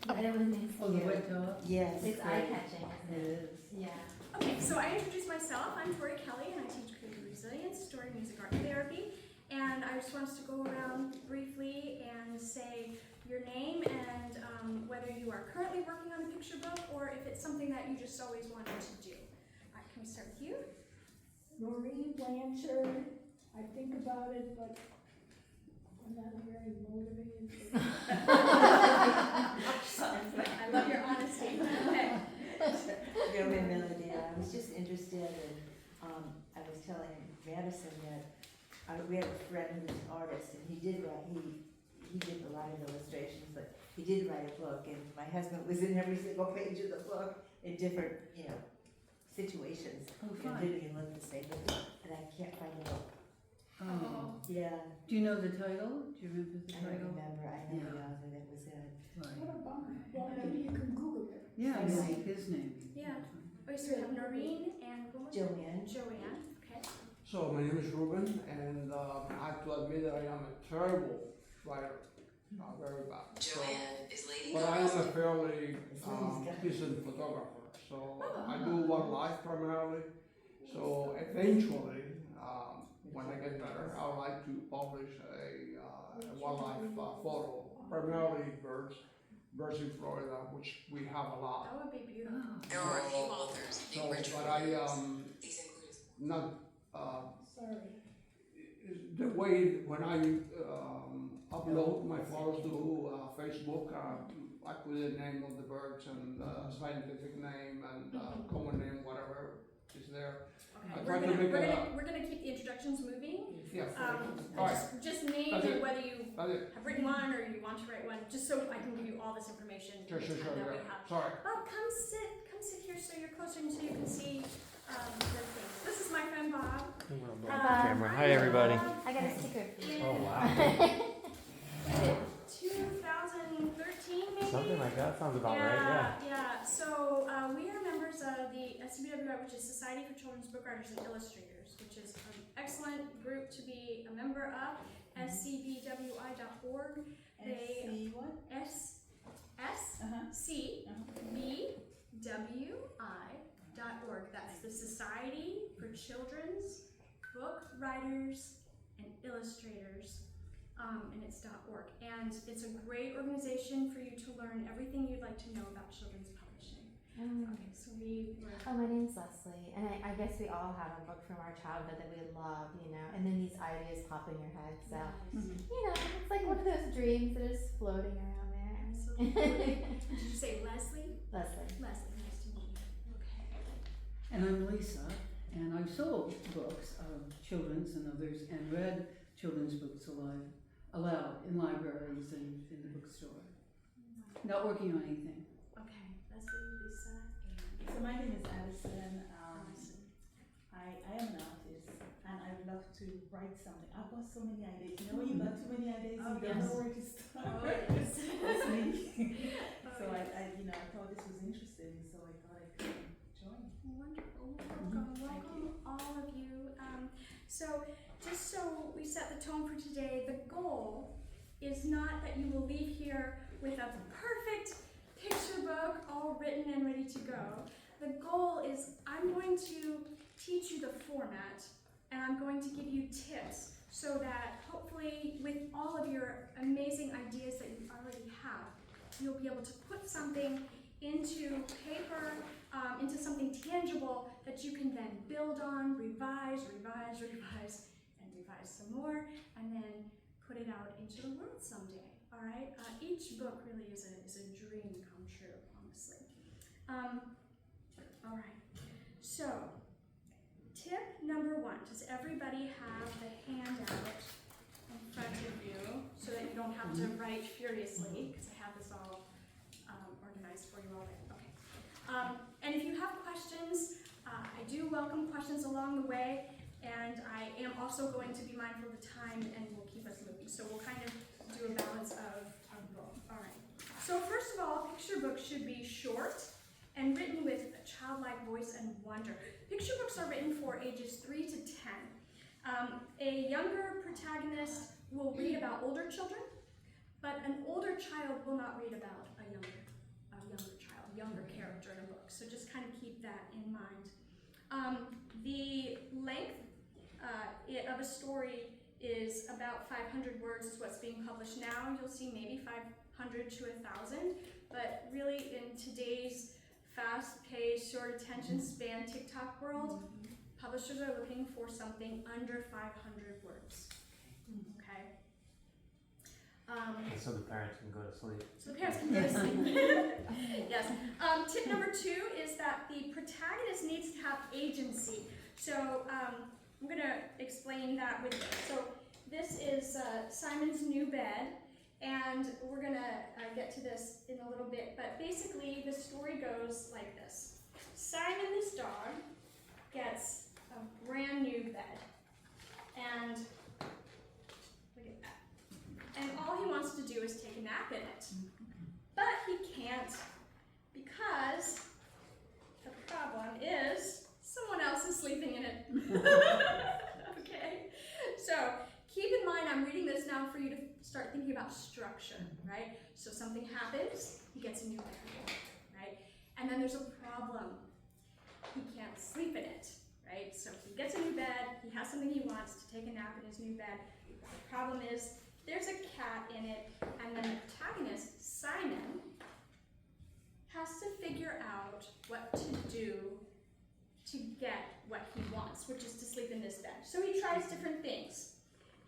And it was Oh, the wet dog? Yes. It's eye-catching, It isn't it? is. Yeah. Okay, so I introduced myself. I'm Tori Kelley, and I teach creative resilience, story, music, art, therapy. And I just want us to go around briefly and say your name and whether you are currently working on a picture book or if it's something that you just always wanted to do. All right, can we start with you? Marie Blanchard, I think about it, but I'm not very motivated. I love your honesty. Okay. Really, Melody, I was just interested in, I was telling Madison that we have a friend who's an artist, and he did a lot of illustrations, but he did write a book, and my husband was in every single page of the book in different, situations. Oh, It fun. didn't even look the same, and I can't find the book. Oh. Yeah, Do you know the title? Do you remember the I don't title? remember, I know Yeah. the author that was in it. Right. What a bummer. Well, maybe you can Google it. Yeah, I know his name. Yeah. Okay, so we have Noreen and who was it? Joanne. Joanne. Okay. So my name is Ruben, and I have to admit that I am a terrible writer, very bad. Joanne is Lady But I am Gaga's a fairly Please, decent photographer. So I do wildlife primarily. So eventually, when I get better, I would like to publish a wildlife photo, primarily birds in Florida, which we have a lot. That would be beautiful. Oh. There are a few authors So, named Richard but I Williams. These include not Sorry. the way when I upload my photos to Facebook, I put the name of the birds and scientific name and common name, whatever is there. Okay. I try to make We're gonna keep the introductions moving. Yeah. I just name That's and it. whether you That's it. have written one or you want to write one, just so I can give you all this information. Sure. that we Yeah. have. Sorry. Oh, come sit here so you're closer and so you can see the things. This is my friend Bob. I'm gonna blow Hi, the Bob. camera. Hi, everybody. I got a sticker. Oh, wow. 2013 maybe? Something like that sounds about right, yeah. Yeah. So we are members of the SCBWI, which is Society for Children's Book Writers and Illustrators, which is an excellent group to be a member of. scbwi.org. They what? scbwi.org. That's the Society for Children's Book Writers and Illustrators. And it's .org. And it's a great organization for you to learn everything you'd like to know about children's publishing. Okay, so we were. Oh, my name's Leslie, and I guess we all have a book from our childhood that we love, and then these ideas pop in your head. So, it's like one of those dreams that is floating around there. Absolutely. Did you say Leslie? Leslie. Leslie, nice to meet you. Okay. And I'm Lisa, and I've sold books of children's and others, and read children's books aloud in libraries and in the bookstore. Not working on anything. Okay, Leslie, Lisa, So my name is Alison. and Allison. I am an artist, and I would love to write something. I've got so many ideas. You know, when you've got too many ideas, Oh, you don't know where to start. Oh, yes. That's me. Oh, So yes. I thought this was interesting, so I thought I could join. Wonderful. Welcome all of you. So just so we set the tone for today, the goal is not that you will leave here with a perfect picture book all written and ready to go. The goal is I'm going to teach you the format and I'm going to give you tips so that hopefully with all of your amazing ideas that you already have, you'll be able to put something into paper, into something tangible that you can then build on, revise, some more, and then put it out into the world someday. All right. Each book really is a dream come true, honestly. All right. So, tip number 1: does everybody have the handout in front of you so that you don't have to write furiously? Because I have this all organized for you already. Okay. And if you have questions, I do welcome questions along the way. And I am also going to be mindful of the time and we'll keep us moving. So we'll kind of do a balance of both. All right. So first of all, picture books should be short and written with a childlike voice and wonder. Picture books are written for ages 3 to 10. A younger protagonist will read about older children, but an older child will not read about a younger younger child, younger character in a book. So just kind of keep that in mind. The length of a story is about 500 words is what's being published now. You'll see maybe 500 to 1,000, but really in today's fast-paced, short attention span TikTok world, publishers are looking for something under 500 words. Okay. So the parents can go to sleep. So the parents can go to sleep. Yes. Tip number 2 is that the protagonist needs to have agency. So I'm going to explain that with this. So this is Simon's new bed, and we're going to get to this in a little bit. But basically, the story goes like this. Simon, this dog, gets a brand new bed. And look at that. And all he wants to do is take a nap in it. But he can't, because the problem is someone else is sleeping in it. Okay? So keep in mind, I'm reading this now for you to start thinking about structure, right? So something happens, he gets a new bed, right? And then there's a problem. He can't sleep in it, right? So he gets a new bed, he has something he wants to take a nap in his new bed. The problem is there's a cat in it, and then the protagonist, Simon, has to figure out what to do to get what he wants, which is to sleep in this bed. So he tries different things.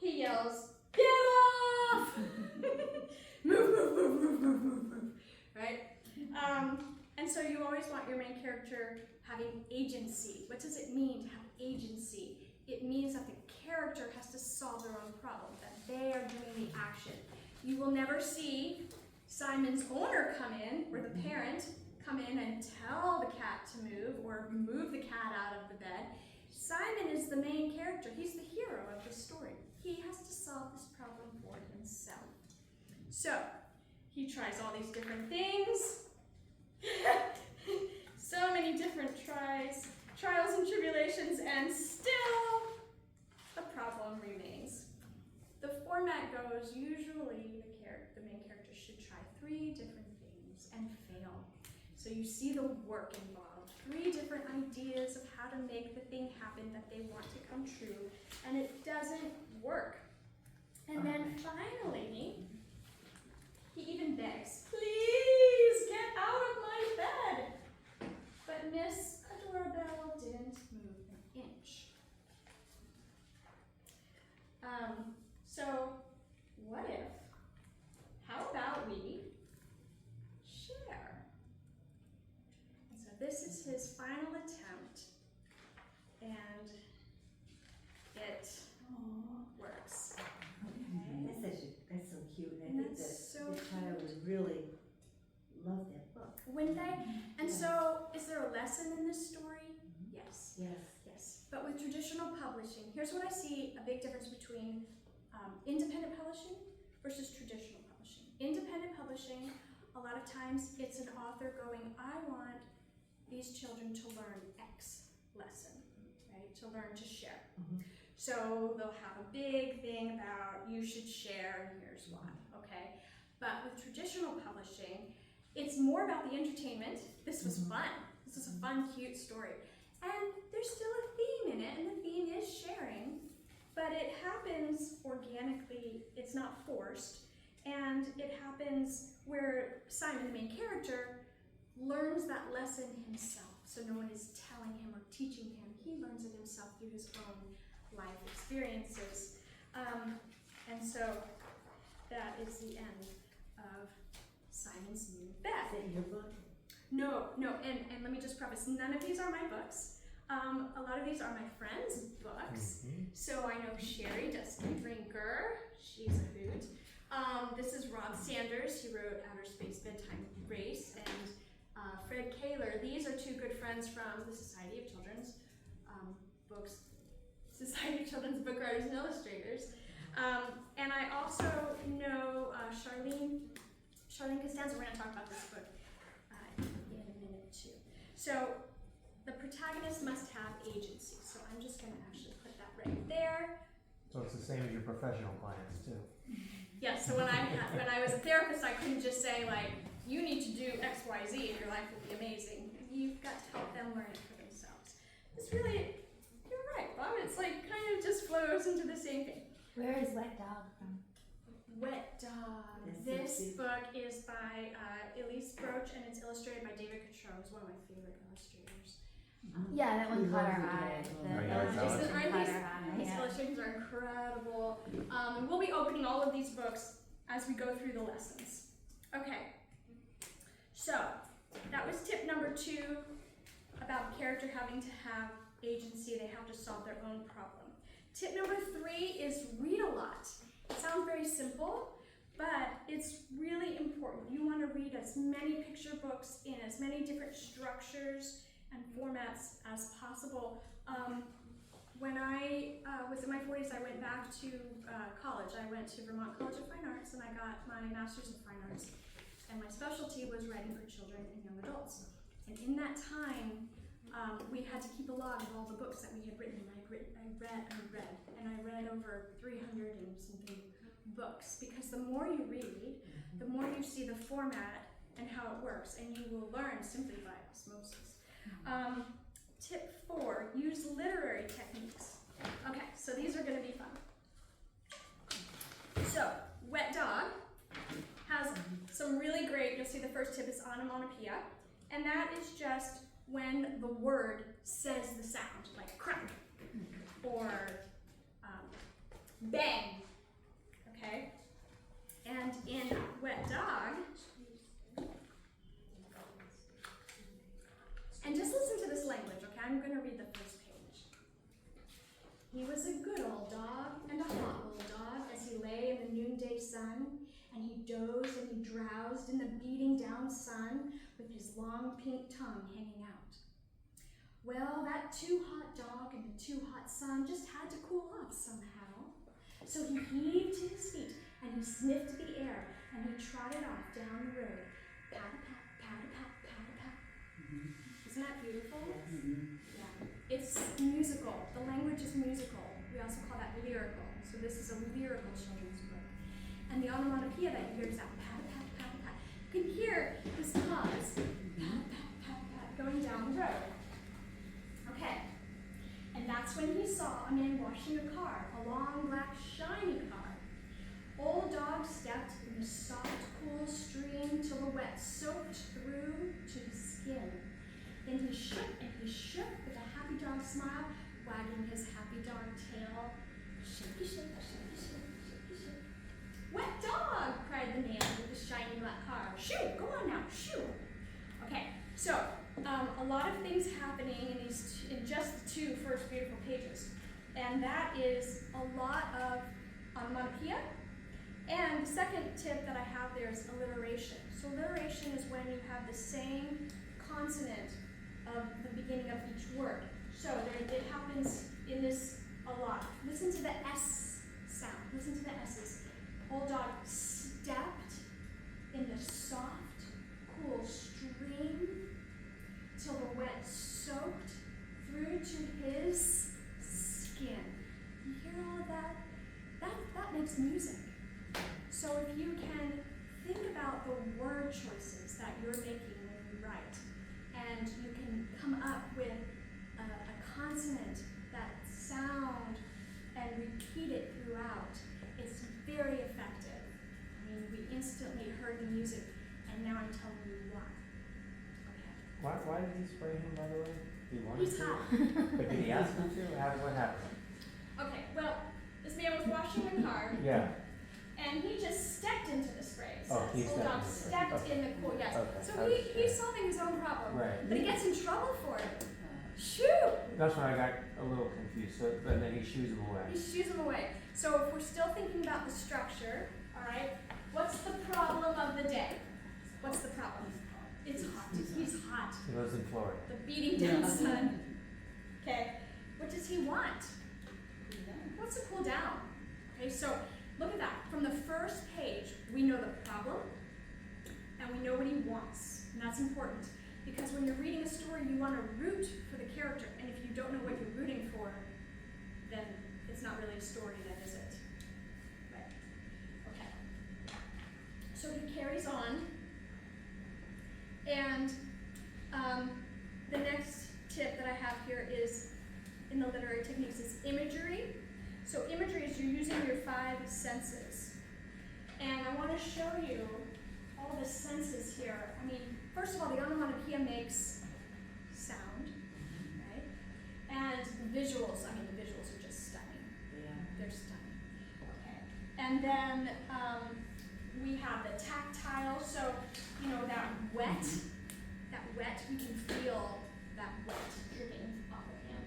He yells, "Get off!" Move, move, move, move, move, move, move, right? And so you always want your main character having agency. What does it mean to have agency? It means that the character has to solve their own problem, that they are doing the action. You will never see Simon's owner come in, or the parent come in and tell the cat to move, or move the cat out of the bed. Simon is the main character. He's the hero of the story. He has to solve this problem for himself. So, he tries all these different things. So many different trials and tribulations, and still the problem remains. The format goes, usually the main character should try 3 different things and fail. So you see the work involved, 3 different ideas of how to make the thing happen that they want to come true, and it doesn't work. And then finally, he even begs, "Please get out of my bed." But Miss Adorabelle didn't move an inch. So what if, how about we share? And so this is his final attempt, and it works. Okay. That's so cute, and I And think that that's so the child would really love that book. Wouldn't they? And so, is there a lesson in this story? Yes. Yes. Yes. But with traditional publishing, here's what I see a big difference between independent publishing versus traditional publishing. Independent publishing, a lot of times it's an author going, "I want these children to learn X lesson," right? To learn to share. Mhm. So they'll have a big thing about you should share and here's why, okay? But with traditional publishing, it's more about the entertainment. This was fun. This is a fun, cute story. And there's still a theme in it, and the theme is sharing, but it happens organically, it's not forced, and it happens where Simon, the main character, learns that lesson himself. So no one is telling him or teaching him. He learns it himself through his own life experiences. And so that is the end of Simon's New Bed. Is that your book? No, and let me just preface, none of these are my books. A lot of these are my friends' books. So I know Sherry Dusty Brinker, she's a hoot. This is Rob Sanders, he wrote Outer Space Bedtime Race, and Fred Kaler. These are 2 good friends from the Society of Children's Books, Society of Children's Book Writers and Illustrators. And I also know Charlene Costanza. We're going to talk about this book in a minute too. So the protagonist must have agency. So I'm just going to actually put that right there. So it's the same as your professional clients too. Yeah, so when I was a therapist, I couldn't just say like, you need to do X, Y, Z and your life will be amazing. You've got to help them learn it for themselves. It's really, you're right, Bob. It's like kind of just flows into the same thing. Where is Wet Dog from? Wet Dog. This This book is by Elise Broach and it's illustrated by David Cottrell, who's one of my favorite illustrators. Yeah, that one We caught love our the eye. dog. The Oh, yeah, illustration aren't caught these- our eye. These Yeah. illustrations are incredible. And we'll be opening all of these books as we go through the lessons. Okay. So, that was tip number 2 about the character having to have agency. They have to solve their own problem. Tip number 3 is read a lot. It sounds very simple, but it's really important. You want to read as many picture books in as many different structures and formats as possible. When I was in my 40s, I went back to college. I went to Vermont College of Fine Arts and I got my Master's of Fine Arts. And my specialty was writing for children and young adults. And in that time, we had to keep a log of all the books that we had written. And I read over 300 and something books, because the more you read, the more you see the format and how it works, and you will learn simply by osmosis. Tip 4, use literary techniques. Okay, so these are going to be fun. So, Wet Dog has some really great, you'll see the first tip is onomatopoeia, and that is just when the word says the sound, like crack, or bang, okay? And in Wet Dog, and just listen to this language, okay? I'm gonna read the first page. He was a good old dog and a hot old dog as he lay in the noonday sun, and he dozed and he drowsed in the beating down sun with his long pink tongue hanging out. Well, that too hot dog and the too hot sun just had to cool off somehow. So he heaved to his feet and he sniffed the air and he trotted off down the road. Pat-a-pat, pat-a-pat, pat-a-pat. Isn't that beautiful? Yeah. It's musical. The language is musical. We also call that lyrical. So this is a lyrical children's book. And the onomatopoeia that you hear is that pat-a-pat, pat-a-pat. You can hear his paws, pat-a-pat, pat-a-pat, going down the road. Okay, and that's when he saw a man washing a car, a long, black, shiny car. Old dog stepped in the soft, cool stream till the wet soaked through to his skin. Then he shook with a happy dog smile, wagging his happy dog tail. Shaky, shake, shaky, shake, shaky, shake. Wet dog, cried the man with the shiny black car. Shoo, go on now, shoo. Okay, so a lot of things happening in just the 2 first beautiful pages. And that is a lot of onomatopoeia. And the second tip that I have there is alliteration. So alliteration is when you have the same consonant of the beginning of each word. So it happens in this a lot. Listen to the S sound. Listen to the S's. Old dog stepped in the soft, cool stream till the wet soaked through to his skin. You hear all of that? That makes music. So if you can think about the word choices that you're making when you write, and you can come up with a consonant that sound and repeat it throughout, it's very effective. I mean, we instantly heard the music, and now I'm telling you why. Why did he spray him, by the way? He wanted He's to? hot. But did he ask him to? What happened? Okay, well, this man was washing a car, Yeah. and he just stepped into the spray. It Oh, he says. Old stepped dog in the spray. stepped Okay. in the cool, yes. Okay, So I he's understand. solving his own problem. Right. But he gets in trouble for it. Shoo! That's when I got a little confused. So, and then he shoos him away. He shoos him away. So if we're still thinking about the structure, all right, what's the problem of the day? What's the problem? It's hot. He's hot. He lives in Florida. The beating down sun. Okay. What does he want? He wants to cool down. Okay, so look at that. From the first page, we know the problem and we know what he wants. And that's important. Because when you're reading a story, you want to root for the character. And if you don't know what you're rooting for, then it's not really a story then, is it? Right. Okay. So he carries on. senses. And I want to show you all the senses here. I mean, first of all, the onomatopoeia makes sound, right? And the visuals, I mean, the visuals are just stunning. Yeah. They're stunning. Okay. And then we have the tactile, so, you know, that wet, we can feel that wet dripping off of him.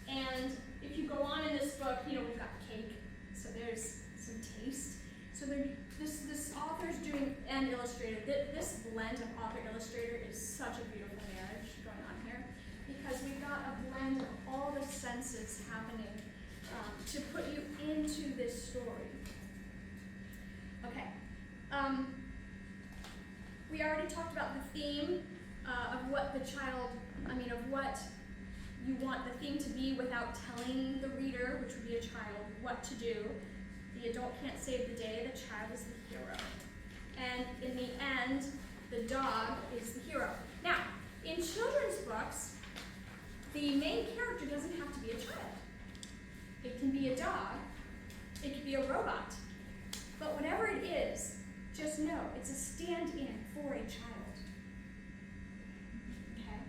And if you go on in this book, you know, we've got cake, so there's some taste. So this author's doing, and illustrator, this blend of author-illustrator is such a beautiful marriage going on here, because we've got a blend of all the senses happening to put you into this story. Okay. We already talked about the theme of what the child, of what you want the theme to be without telling the reader, which would be a child, what to do. The adult can't save the day, the child is the hero. And in the end, the dog is the hero. Now, in children's books, the main character doesn't have to be a child. It can be a dog, it can be a robot. But whatever it is, just know it's a stand-in for a child. Okay?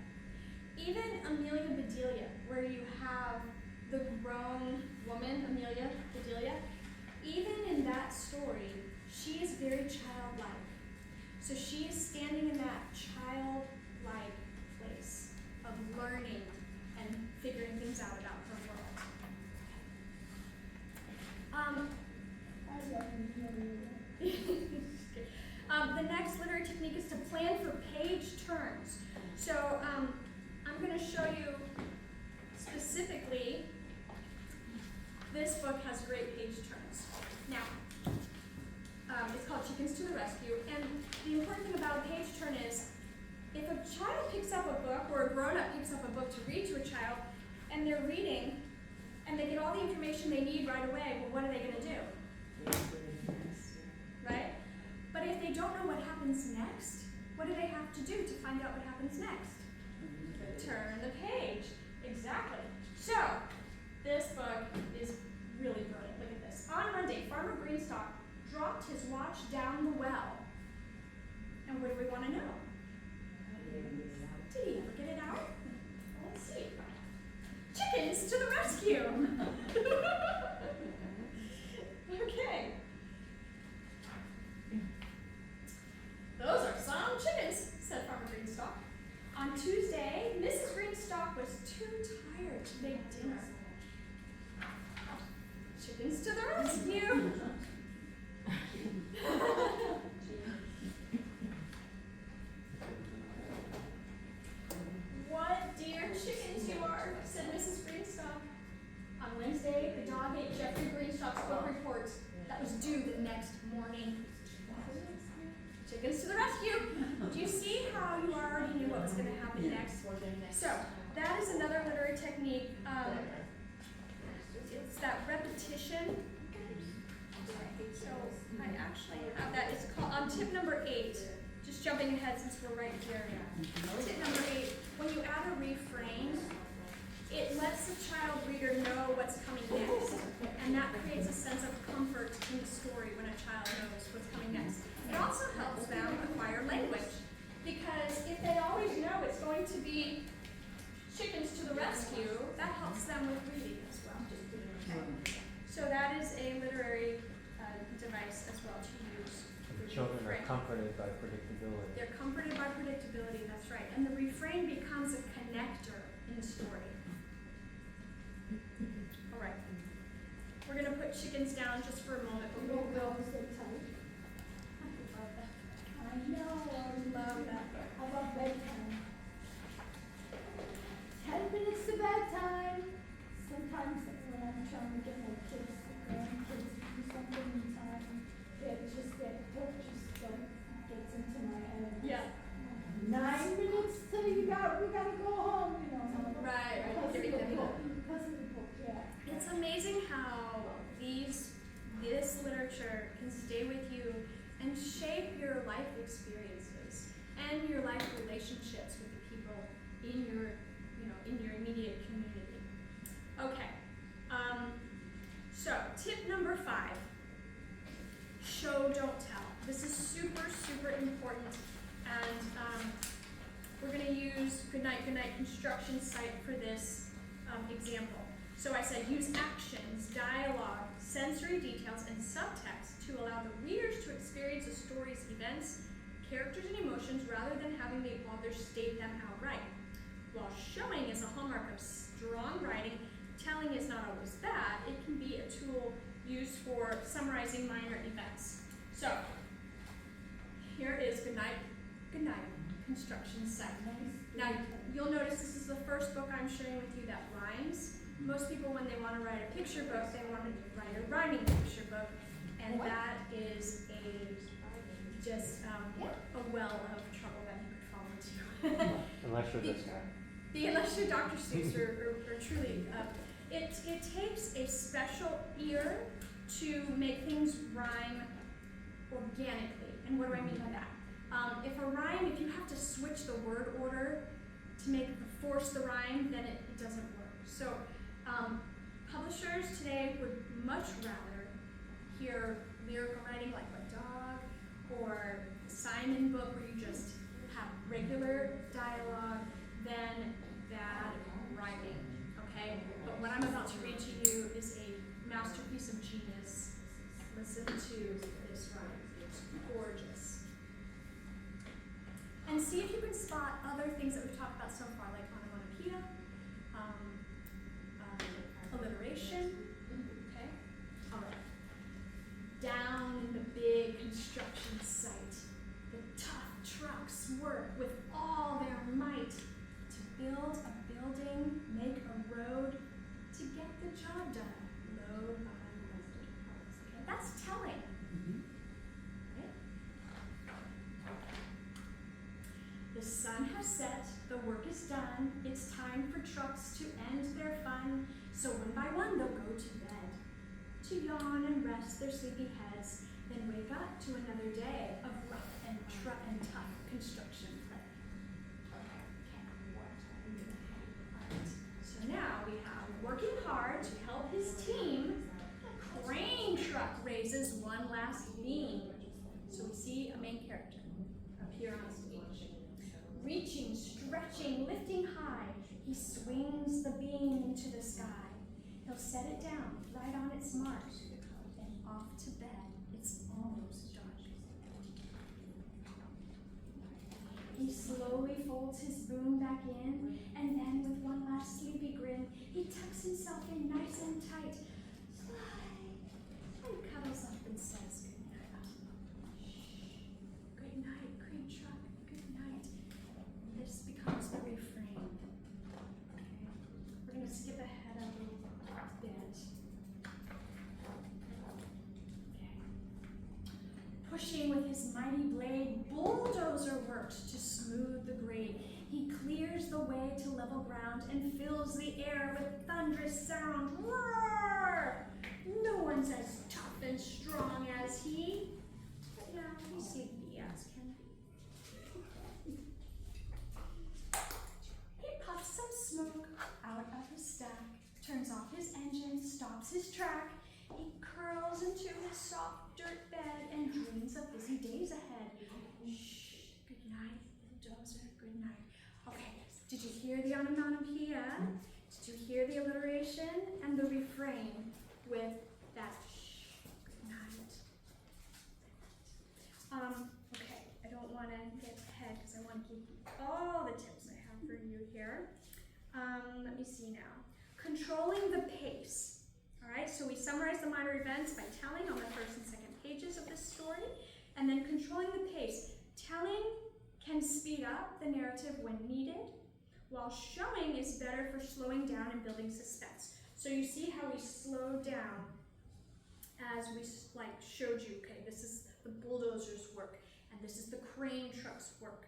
Even Amelia Bedelia, where you have the grown woman, Amelia Bedelia, even in that story, she is very childlike. So she is standing in that childlike place of learning and figuring things out about her world. I love you. The next literary technique is to plan for page turns. So I'm going to show you specifically, this book has great page turns. Now, it's called Chickens to the Rescue, and the important thing about a page turn is, if a child picks up a book, or a grown-up picks up a book to read to a child, and they're reading, and they get all the information they need right away, well, what are they going to do? Right? But if they don't know what happens next, what do they have to do to find out what happens next? Turn the page. Exactly. So, this book is really brilliant. Look at this. On Monday, Farmer Greenstock dropped his watch down the well. And what do we want to know? Did he ever get it out? Well, let's see. Chickens to the rescue! Okay. Those are some chickens, said Farmer Greenstock. On Tuesday, Mrs. Greenstock was too tired to make dinner. Chickens to the rescue! What dear chickens you are, said Mrs. Greenstock. On Wednesday, the dog ate Jeffrey Greenstock's book report that was due the next morning. Chickens to the rescue! Do you see how you already knew what was going to happen next? So, that is another literary technique. It's that repetition. So, I actually have that. It's called, tip number 8, just jumping ahead since we're right here. Tip number 8, when you add a refrain, it lets the child reader know what's coming next. And that creates a sense of comfort in the story when a child knows what's coming next. It also helps them acquire language, because if they always know it's going to be chickens to the rescue, that helps them with reading as well. Okay. So that is a literary device as well to use. The children are comforted by predictability. They're comforted by predictability, that's right. And the refrain becomes a connector in the story. All right. We're going to put chickens down just for a moment, but we'll go. I know, I love that. How about bedtime? 10 minutes to bedtime. Sometimes when I'm trying to get my kids, grandkids to do something in time, that book just gets into my head. Yeah. 9 minutes till we gotta go home, you know. Right. Because of the book, yeah. It's amazing how this literature can stay with you and shape your life experiences and your life relationships with the people in your immediate community. Okay. So, tip number 5. Show, don't tell. This is super, super important. And we're going to use Goodnight Construction Site for this example. So I said use actions, dialogue, sensory details, and subtext to allow the readers to experience a story's events, characters, and emotions rather than having the author state them outright. While showing is a hallmark of strong writing, telling is not always bad. It can be a tool used for summarizing minor events. So, here is Goodnight Construction Site. Now, you'll notice this is the first book I'm sharing with you that rhymes. Most people, when they want to write a picture book, they want to write a rhyming picture book, and that is just a well of trouble that you could fall into. Unless you're this guy. Unless you're Dr. Seuss or truly, it takes a special ear to make things rhyme organically. And what do I mean by that? If you have to switch the word order to force the rhyme, then it doesn't work. So, publishers today would much rather hear lyrical writing like a dog or the Simon book where you just have regular dialogue than bad rhyming, okay? But what I'm about to read to you is a masterpiece of genius. Listen to this rhyme. It's gorgeous. And see if you can spot other things that we've talked about so far, like onomatopoeia, alliteration, okay? All right. Down in the big construction site, the tough trucks work with all their might to build a building, make a road, to get the job done, load by load. Okay, that's telling. Right? The sun has set, the work is done, it's time for trucks to end their fun, so one by one they'll go to bed, to yawn and rest their sleepy heads, then wake up to another day of rough and tough construction play. Alright, so now we have working hard to help his team, crane truck raises one last beam. So we see a main character appear on stage. Reaching, stretching, lifting high, he swings the beam into the sky. He'll set it down right on its mark, and off to bed. It's almost dark. He slowly folds his boom back in, and then with one last sleepy grin, he tucks himself in nice and tight, and cuddles up and says goodnight. Good night, crane truck, good night. This becomes the refrain. Okay, we're going to skip ahead a little bit. Okay. Pushing with his mighty blade, bulldozer works to smooth the grade. He clears the way to level ground and fills the air with thunderous sound. Roar! No one's as tough and strong as he. But now he's sleepy as can be. He puffs some smoke out of his stack, turns off his engine, stops his track. He curls into his soft dirt bed and dreams of busy days ahead. Shh, good night, bulldozer, good night. Okay, did you hear the onomatopoeia? Did you hear the alliteration and the refrain with that shh, good night? Okay, I don't want to get ahead because I want to give you all the tips I have for you here. Let me see now. Controlling the pace. Alright, so we summarize the minor events by telling on the first and second pages of this story, and then controlling the pace. Telling can speed up the narrative when needed, while showing is better for slowing down and building suspense. So you see how we slow down as we showed you, okay, this is the bulldozer's work, and this is the crane truck's work.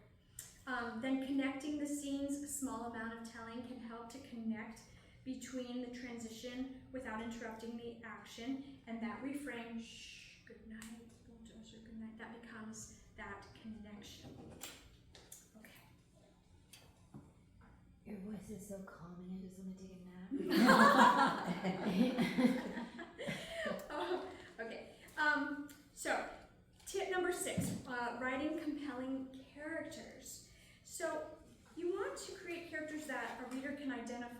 Then connecting the scenes, a small amount of telling can help to connect between the transition without interrupting the action, and that refrain, shh, good night, bulldozer, good night, that becomes that connection. Okay. Your voice is so calming, I just want to take a nap. compelling characters. So you want to create characters that a reader can identify.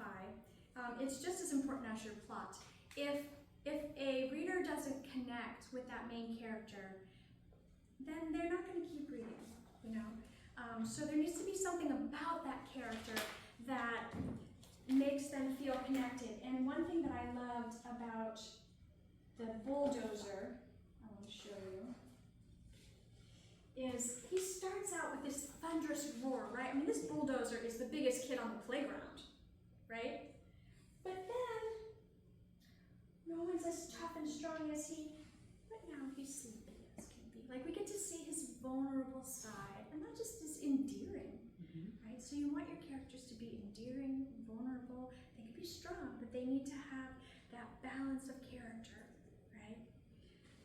It's just as important as your plot. If a reader doesn't connect with that main character, then they're not going to keep reading, you know? So there needs to be something about that character that makes them feel connected. And one thing that I loved about the bulldozer, I want to show you, is he starts out with this thunderous roar, right? I mean, this bulldozer is the biggest kid on the playground, right? But then, no one's as tough and strong as he, but now he's sleepy as can be. Like, we get to see his vulnerable side, and that just is endearing, right? So you want your characters to be endearing, vulnerable. They can be strong, but they need to have that balance of character, right?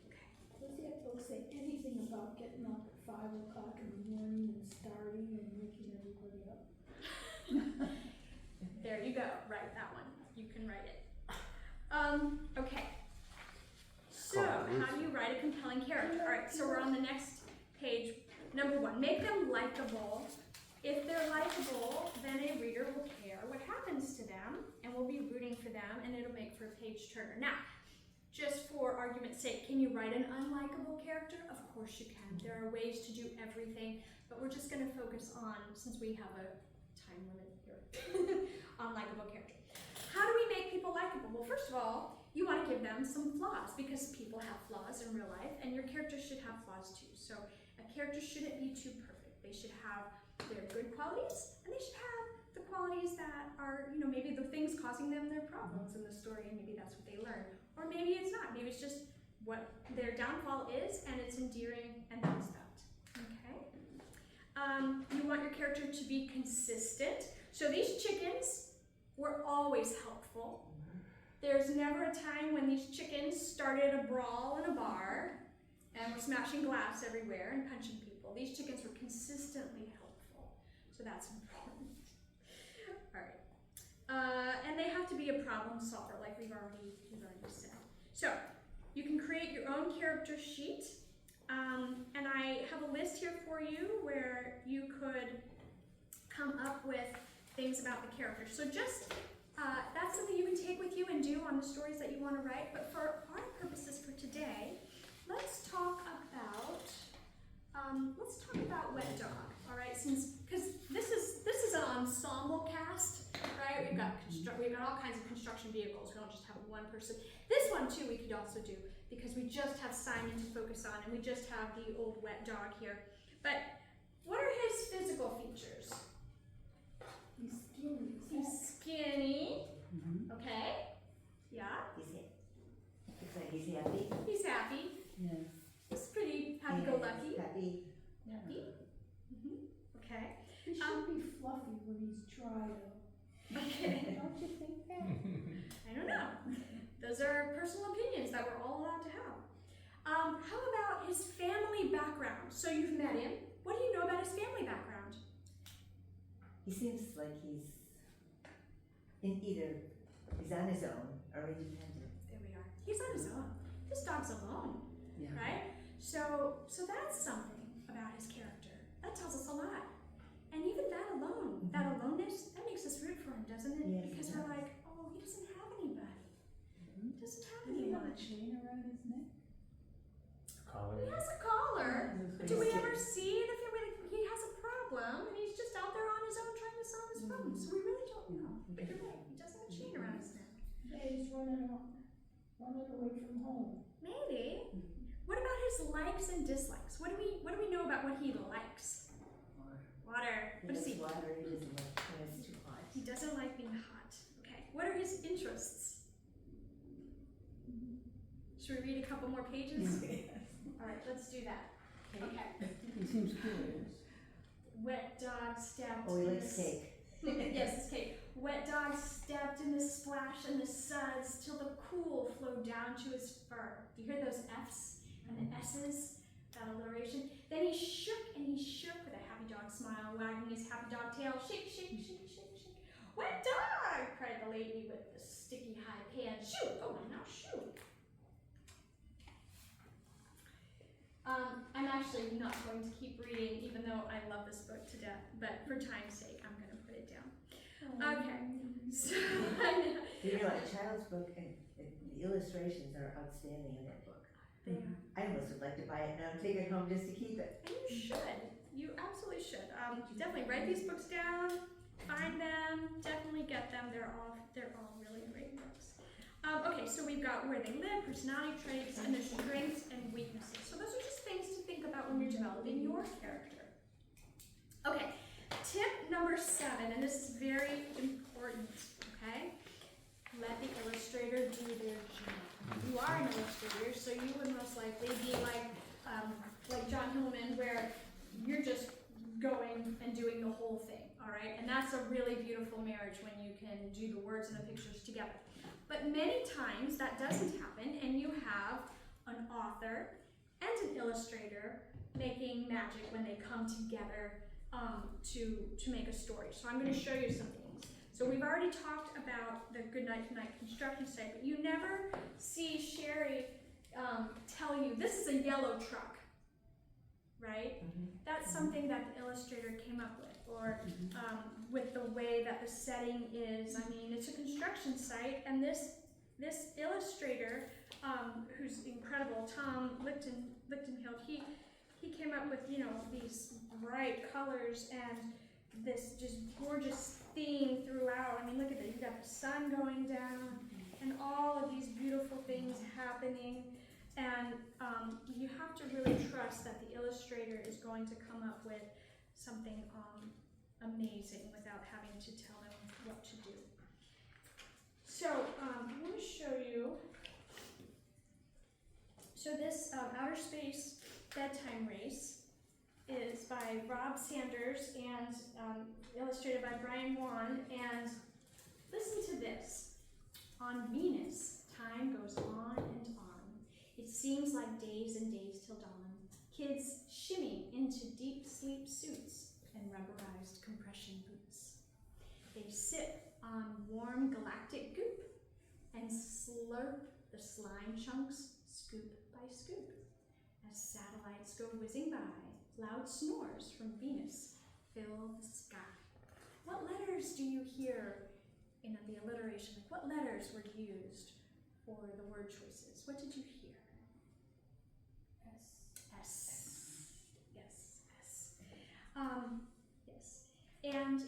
Okay. Does that book say anything about getting up at 5 o'clock in the morning and starting and waking everybody up? There you go. Write that one. You can write it. Okay. So, how do you write a compelling character? All right, so we're on the next page. Number 1, make them likable. If they're likable, then a reader will care what happens to them and will be rooting for them, and it'll make for a page turner. Now, just for argument's sake, can you write an unlikable character? Of course you can. There are ways to do everything, but we're just going to focus on, since we have a time limit here, on likable character. How do we make people likable? Well, first of all, you want to give them some flaws, because people have flaws in real life, and your characters should have flaws too. So a character shouldn't be too perfect. They should have their good qualities, and they should have the qualities that are, you know, maybe the things causing them their problems in the story, and maybe that's what they learn. Or maybe it's not. Maybe it's just what their downfall is, and it's endearing, and that's that. Okay? You want your character to be consistent. So these chickens were always helpful. There's never a time when these chickens started a brawl in a bar and were smashing glass everywhere and punching people. These chickens were consistently helpful. So that's important. All right. And they have to be a problem solver, like we've already said. So you can create your own character sheet. And I have a list here for you where you could come up with things about the character. So just, that's something you can take with you and do on the stories that you want to write. But for our purposes for today, let's talk about Wet Dog. All right, because this is an ensemble cast, right? We've got all kinds of construction vehicles. We don't just have one person. This one too we could also do, because we just have Simon to focus on, and we just have the old Wet Dog here. But what are his physical features? He's skinny. He's skinny. Okay. Yeah. Looks like he's happy. He's happy. Yes. He's pretty happy-go-lucky. Happy. Happy. Okay. He should be fluffy when he's dry, though. Okay. Don't you think that? I don't know. Those are personal opinions that we're all allowed to have. How about his family background? So you've met him. What do you know about his family background? He seems like he's on his own or independent. There we are. He's on his own. This dog's alone, Yeah. right? So that's something about his character. That tells us a lot. And even that alone, that aloneness, that makes us root for him, doesn't it? Yes, Because it we're does. like, oh, he doesn't have anybody. He doesn't have Does he have a anyone. chain around his neck? Collar. He has a collar. But do we Yes. ever see the family? He has a problem, and he's just out there on his own trying to solve his problems. So we really don't know. But you're right. He doesn't have a chain around his neck. Yeah, he's running away from home. Maybe. What about his likes and dislikes? What do we know about what he likes? Water. He What is likes he? water, he doesn't like when it's too hot. He doesn't like being hot. Okay. What are his interests? Should we read a couple more pages? All right, let's do that. Okay. He seems curious. Wet dog stepped. Oh, he in likes the cake. Yes, it's cake. Wet dog stepped in the splash and the suds till the cool flowed down to his fur. Do you hear those F's and the S's? That alliteration. Then he shook and he shook with a happy dog smile, wagging his happy dog tail. Shake, shake, shake, shake, shake. Wet dog! Cried the lady with the sticky high pan. Shoo! Oh, now shoo! I'm actually not going to keep reading, even though I love this book to death, but for time's sake, I'm going to put it down. Okay, so You know, a child's book, and the illustrations are outstanding in that book. they are. I almost would like to buy it now and take it home just to keep it. And you should. You absolutely should. Definitely write these books down, find them, definitely get them. They're all really great books. Okay, so we've got where they live, personality traits, and their strengths and weaknesses. So those are just things to think about when you're developing your character. Okay, tip number 7, and this is very important, okay? Let the illustrator do their job. You are an illustrator, so you would most likely be like John Hillman, where you're just going and doing the whole thing, all right? And that's a really beautiful marriage when you can do the words and the pictures together. But many times that doesn't happen, and you have an author and an illustrator making magic when they come together to make a story. So I'm going to show you some things. So we've already talked about the Goodnight Tonight construction site, but you never see Sherry tell you, this is a yellow truck, right? That's something that the illustrator came up with, or with the way that the setting is. I mean, it's a construction site, and this illustrator, who's incredible, Tom Lichtenhild, he came up with, you know, these bright colors and this just gorgeous theme throughout. I mean, look at it. You've got the sun going down and all of these beautiful things happening. And you have to really trust that the illustrator is going to come up with something amazing without having to tell them what to do. So I'm going to show you. So this Outer Space Bedtime Race is by Rob Sanders and illustrated by Brian Wan. And listen to this. On Venus, time goes on and on. It seems like days and days till dawn. Kids shimmy into deep sleep suits and rubberized compression boots. They sip on warm galactic goop and slurp the slime chunks scoop by scoop. As satellites go whizzing by, loud snores from Venus fill the sky. What letters do you hear in the alliteration? Like, what letters were used for the word choices? What did you hear? S. Yes, S. Yes. And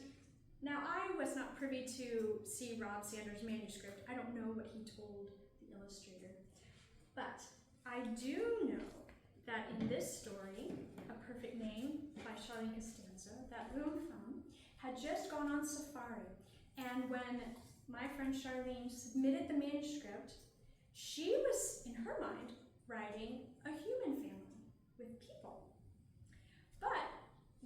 now I was not privy to see Rob Sanders' manuscript. I don't know what he told the illustrator. But I do know that in this story, A Perfect Name by Charlene Costanza, that Boom Thumb had just gone on safari. And when my friend Charlene submitted the manuscript, she was, in her mind, writing a human family with people. But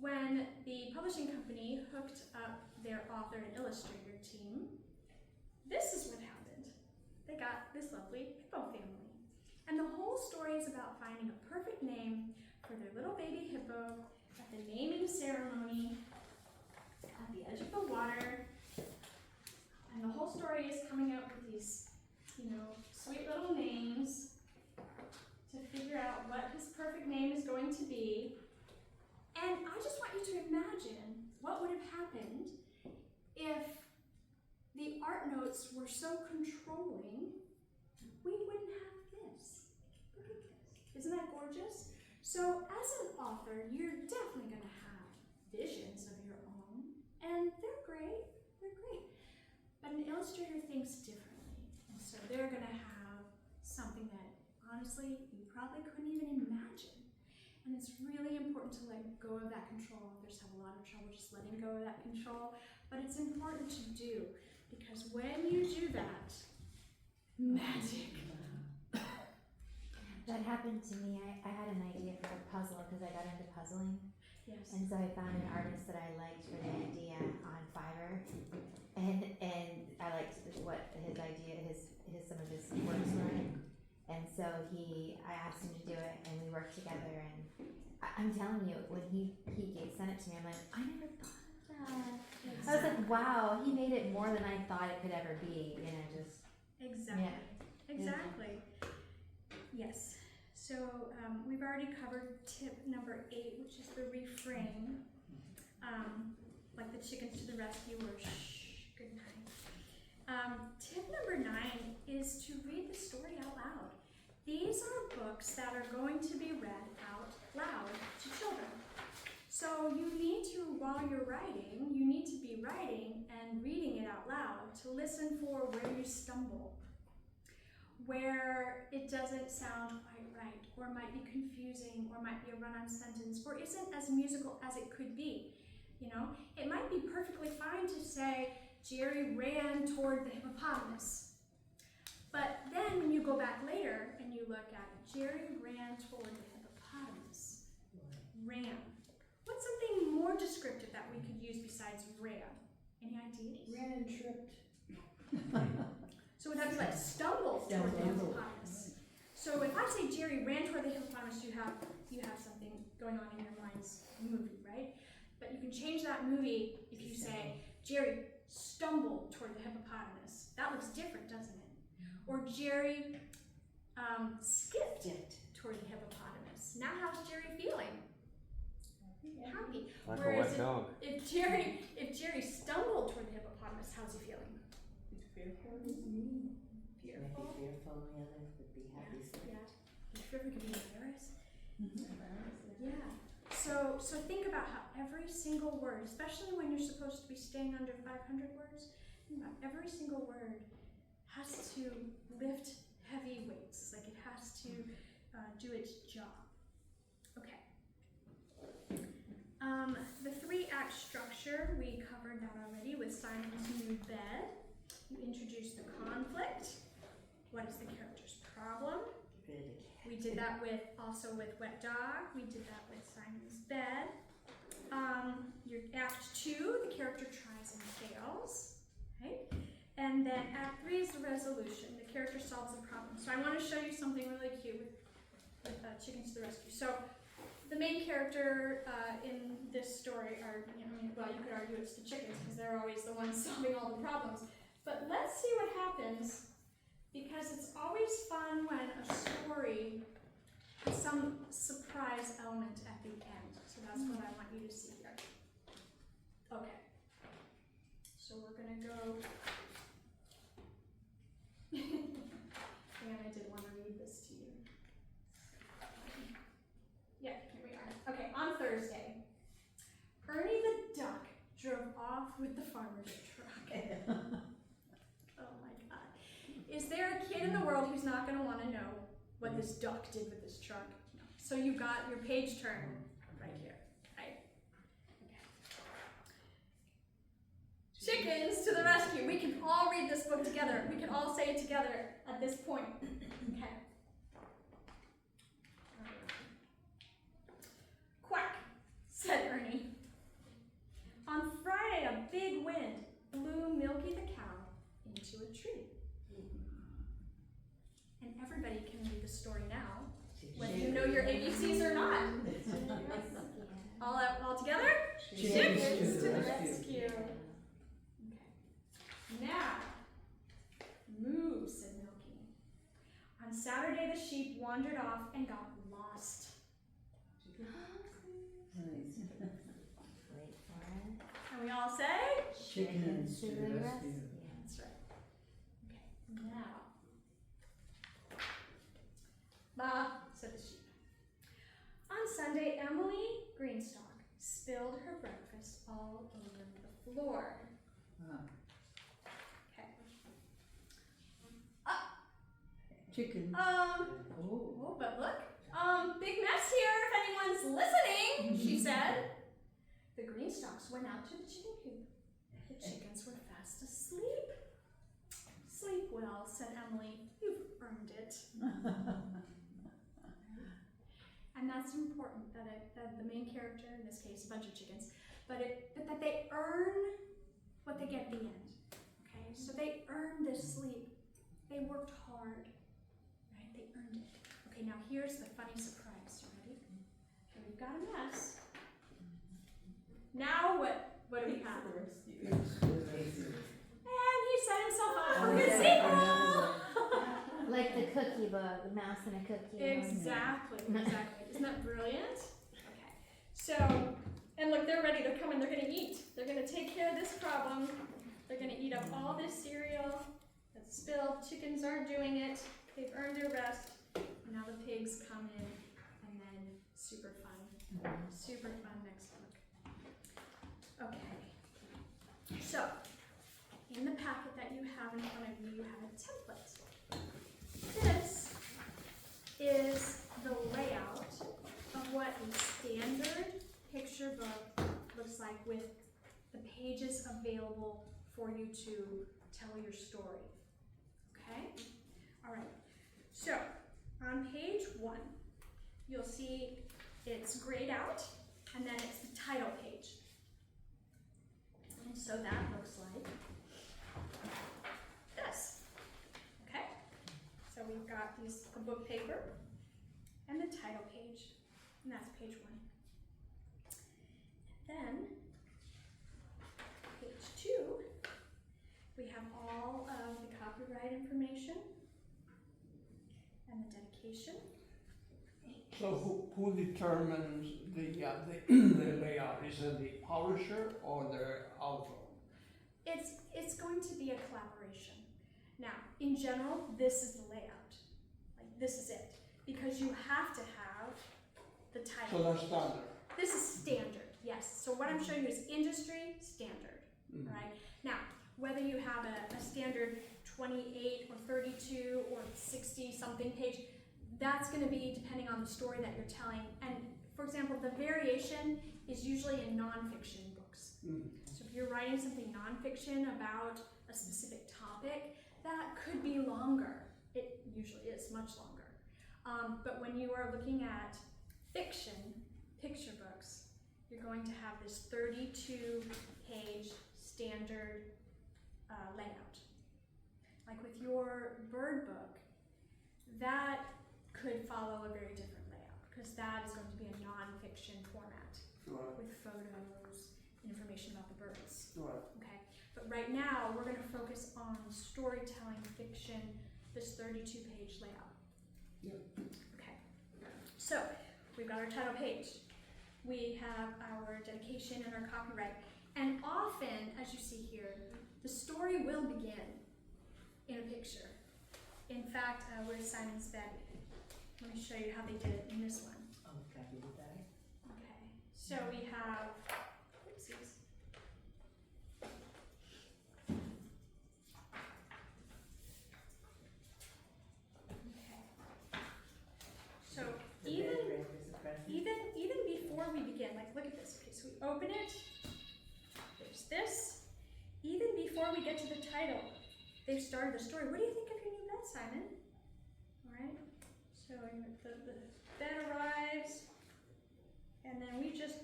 when the publishing company hooked up their author and illustrator team, this is what happened. They got this lovely hippo family. And the whole story is about finding a perfect name for their little baby hippo at the naming ceremony at the edge of the water. And the whole story is coming up with these, you know, sweet little names to figure out what his perfect name is going to be. And I just want you to imagine what would have happened if the art notes were so controlling, we wouldn't have this. Look at this. Isn't that gorgeous? So as an author, you're definitely going to have visions of your own, and they're great. They're great. But an illustrator thinks differently. And so they're going to have something that, honestly, you probably couldn't even imagine. And it's really important to let go of that control. Others have a lot of trouble just letting go of that control. But it's important to do, because when you do that, magic. That happened to me. I had an idea for a puzzle because I got into puzzling. Yes. And so I found an artist that I liked for the idea on Fiverr. And I liked what his idea, some of his works were. And so I asked him to do it, and we worked together. And I'm telling you, when he sent it to me, I'm like, I never thought of that. Exactly. I was like, wow, he made it more than I thought it could ever be. You know, just Exactly. yeah. Exactly. Yes. So we've already covered tip number 8, which is the refrain. Like the chickens to the rescue or shh, good night. Tip number 9 is to read the story out loud. These are books that are going to be read out loud to children. So you need to, while you're writing, you need to be writing and reading it out loud to listen for where you stumble, where it doesn't sound quite right, or might be confusing, or might be a run-on sentence, or isn't as musical as it could be. You know, it might be perfectly fine to say, Jerry ran toward the hippopotamus. But then when you go back later and you look at it, Jerry ran toward the hippopotamus. Ran. What's something more descriptive that we could use besides ran? Any ideas? Ran and tripped. So it would have to be like stumbled toward the hippopotamus. So if I say Jerry ran toward the hippopotamus, you have something going on in your mind's movie, right? But you can change that movie if you say Jerry stumbled toward the hippopotamus. That looks different, doesn't it? Or Jerry skipped toward the hippopotamus. Now how's Jerry feeling? Happy. Like Whereas a wet dog. if Jerry stumbled toward the hippopotamus, how's he feeling? Fearful. Fearful. Fearful, the other would be happy. Yeah. Fearful could be embarrassed. Yeah. So think about how every single word, especially when you're supposed to be staying under 500 words, think about every single word has to lift heavy weights. Like it has to do its job. Okay. The 3-act structure, we covered that already with Simon's new bed. You introduce the conflict. What is the character's problem? We did that also with Wet Dog. We did that with Simon's bed. Your Act 2, the character tries and fails. Okay? And then Act 3 is the resolution. The character solves the problem. So I want to show you something really cute with Chickens to the Rescue. So the main character in this story are, well, you could argue it's the chickens because they're always the ones solving all the problems. But let's see what happens, because it's always fun when a story has some surprise element at the end. So that's what I want you to see here. Okay. So we're going to go. And I did want to read this to you. Yeah, here we are. Okay, on Thursday, Ernie the duck drove off with the farmer's truck. Oh my God. Is there a kid in the world who's not going to want to know what this duck did with this truck? No. So you got your page turn right here, right? Okay. Chickens to the rescue. We can all read this book together. We can all say it together at this point. Okay. Quack, said Ernie. On Friday, a big wind blew Milky the cow into a tree. And everybody can read the story now, whether you know your ABCs or not. All together? Chickens to the rescue. Okay. Now, moo, said Milky. On Saturday, the sheep wandered off and got lost. Wait for it. And we all say? Chickens to the rescue. That's right. Okay, now. Bah, said the sheep. On Sunday, Emily Greenstock spilled her breakfast all over the floor. Okay. Chicken. Oh, but look. Big mess here if anyone's listening, she said. The Greenstocks went out to the chicken coop. The chickens were fast asleep. Sleep well, said Emily. You've earned it. And that's important, that the main character, in this case, a bunch of chickens, but that they earn what they get at the end. Okay, so they earned this sleep. They worked hard, right? They earned it. Okay, now here's the funny surprise. You ready? Okay, we've got a mess. Now what do we have? And he set himself up for his sequel. Like the cookie book, the mouse and a cookie. Exactly, exactly. Isn't that brilliant? Okay. So, and look, they're ready. They're coming. They're gonna eat. They're gonna take care of this problem. They're gonna eat up all this cereal that's spilled. Chickens aren't doing it. They've earned their rest. Now the pigs come in, and then super fun. Super fun next book. Okay. So, in the packet that you have in front of you, you have a template. This is the layout of what a standard picture book looks like with the pages available for you to tell your story. Okay? All right. So, on page 1, you'll see it's grayed out, and then it's the title page. And so that looks like this. Okay? So we've got the book paper and the title page, and that's page 1. Then, page 2, we have all of the copyright information and the dedication. So who determines the layout? Is it the publisher or the author? It's going to be a collaboration. Now, in general, this is the layout. Like, this is it. Because you have to have the title. So that's standard. This is standard, yes. So what I'm showing you is industry standard, right? Now, whether you have a standard 28 or 32 or 60 something page, that's going to be depending on the story that you're telling. And for example, the variation is usually in nonfiction books. So if you're writing something nonfiction about a specific topic, that could be longer. It usually is much longer. But when you are looking at fiction, picture books, you're going to have this 32-page standard layout. Like with your bird book, that could follow a very different layout because that is going to be a non-fiction format with photos, information about the birds. Okay, but right now we're going to focus on storytelling fiction, this 32-page layout. Okay, so we've got our title page. We have our dedication and our copyright. And often, as you see here, the story will begin in a picture. In fact, where's Simon's bed? Let me show you how they did it in this one. Oh, can I do that? Okay, so we have, oopsies. Okay. So even before we begin, like look at this. Okay, so we open it. There's this. Even before we get to the title, they've started the story. What do you think of your new bed, Simon? All right. So the bed arrives, and then we're just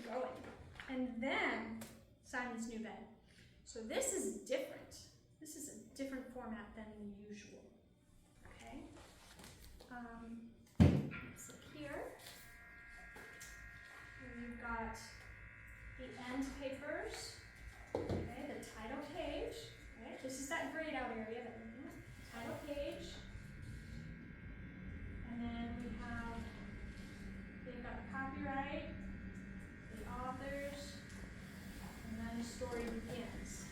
going, and then Simon's new bed. So this is different. This is a different format than the usual. Okay. Let's look here. We've got the end papers. Okay, the title page. Right. This is that grayed out area that we're in. Title page. And then they've got the copyright, the authors, and then the story begins.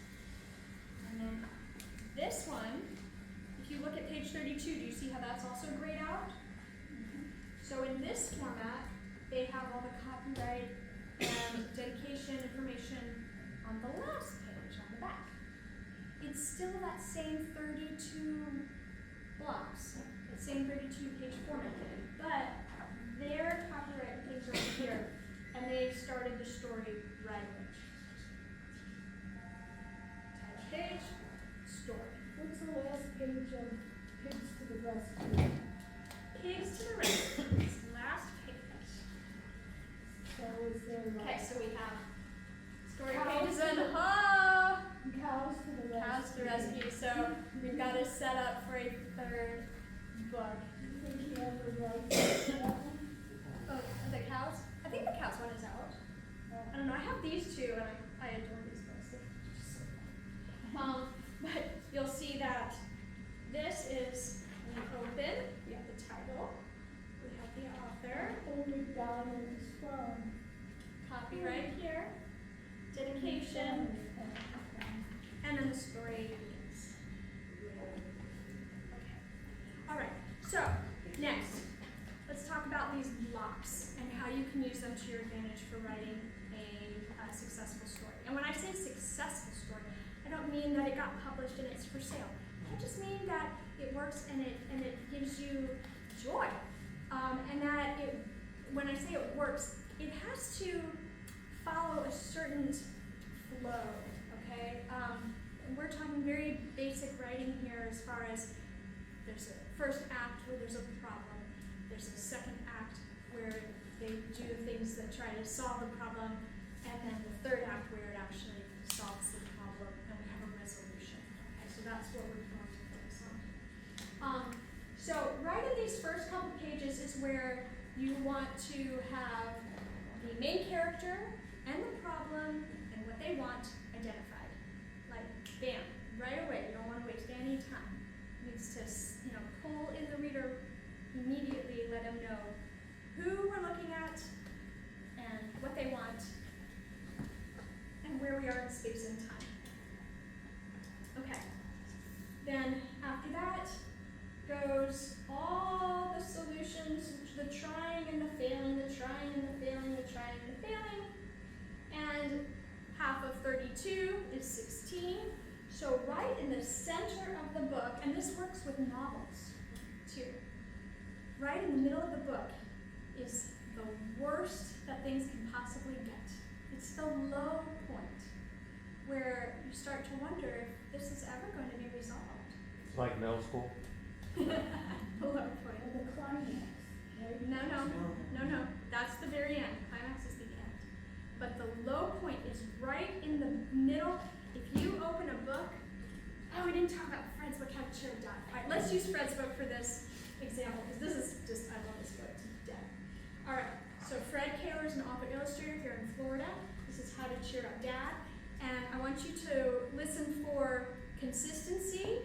And then this one, if you look at page 32, do you see how that's also grayed out? So in this format, they have all the copyright and dedication information on the last page, on the back. It's still that same 32 blocks. Same 32-page format, but their copyright page over here, and they started the story right away. Title page, story. What's the last page of Pigs to the Rescue? Pigs to the rescue. This last page. So is there Okay, so we have story Cows pages to and the- cows to the rescue? cows to the rescue. So we've got it set up for a third book. I think he ever wrote that one. Oh, the cows? I think the cows one is out. I don't know, I have these two and I adore these books. They're just so fun. But you'll see that this is when you open, right here. Dedication, and then the story begins. Okay. All right. So next, let's talk about these blocks and how you can use them to your advantage for writing a successful story. And when I say successful story, I don't mean that it got published and it's for sale. I just mean that it works and it gives you joy. And that when I say it works, it has to follow a certain flow, okay? And we're talking very basic writing here as far as there's a first act where there's a problem, there's a second act where they do things that try to solve the problem, and then the third act where it actually solves the problem and we have a resolution. Okay, so that's what we're going to focus on. So right in these first couple pages is where you want to have the main character and the problem and what they want identified. Like, bam, right away. You don't want to waste any time. It needs to, pull in the reader immediately, let them know who we're looking at and what they want and where we are in space and time. Okay. Then after that goes all the solutions, the trying and the failing, the trying and the failing, the trying and the failing. And half of 32 is 16. So right in the center of the book, and this works with novels too, right in the middle of the book is the worst that things can possibly get. It's the low point where you start to wonder if this is ever going to be resolved. It's like middle school. The low point. Or the climax, right? No. That's the very end. Climax is the end. But the low point is right in the middle. If you open a book, we didn't talk about Fred's book, How to Cheer Up Dad. All right, let's use Fred's book for this example, because this is just, I love this book to death. All right, so Fred Kaler is an author illustrator here in Florida. This is How to Cheer Up Dad. And I want you to listen for consistency,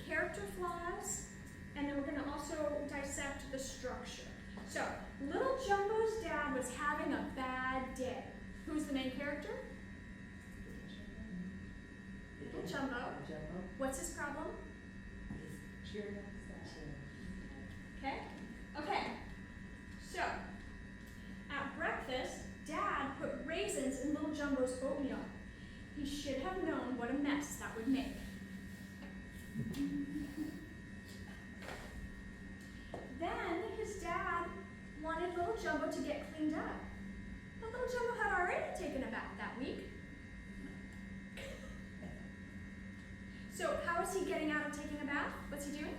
character flaws, and then we're going to also dissect the structure. So, Little Jumbo's dad was having a bad day. Who's the main character? Little Jumbo. What's his problem? Okay. So, at breakfast, Dad put raisins in Little Jumbo's oatmeal. He should have known what a mess that would make. Then his dad wanted Little Jumbo to get cleaned up. But Little Jumbo had already taken a bath that week. So how is he getting out of taking a bath? What's he doing?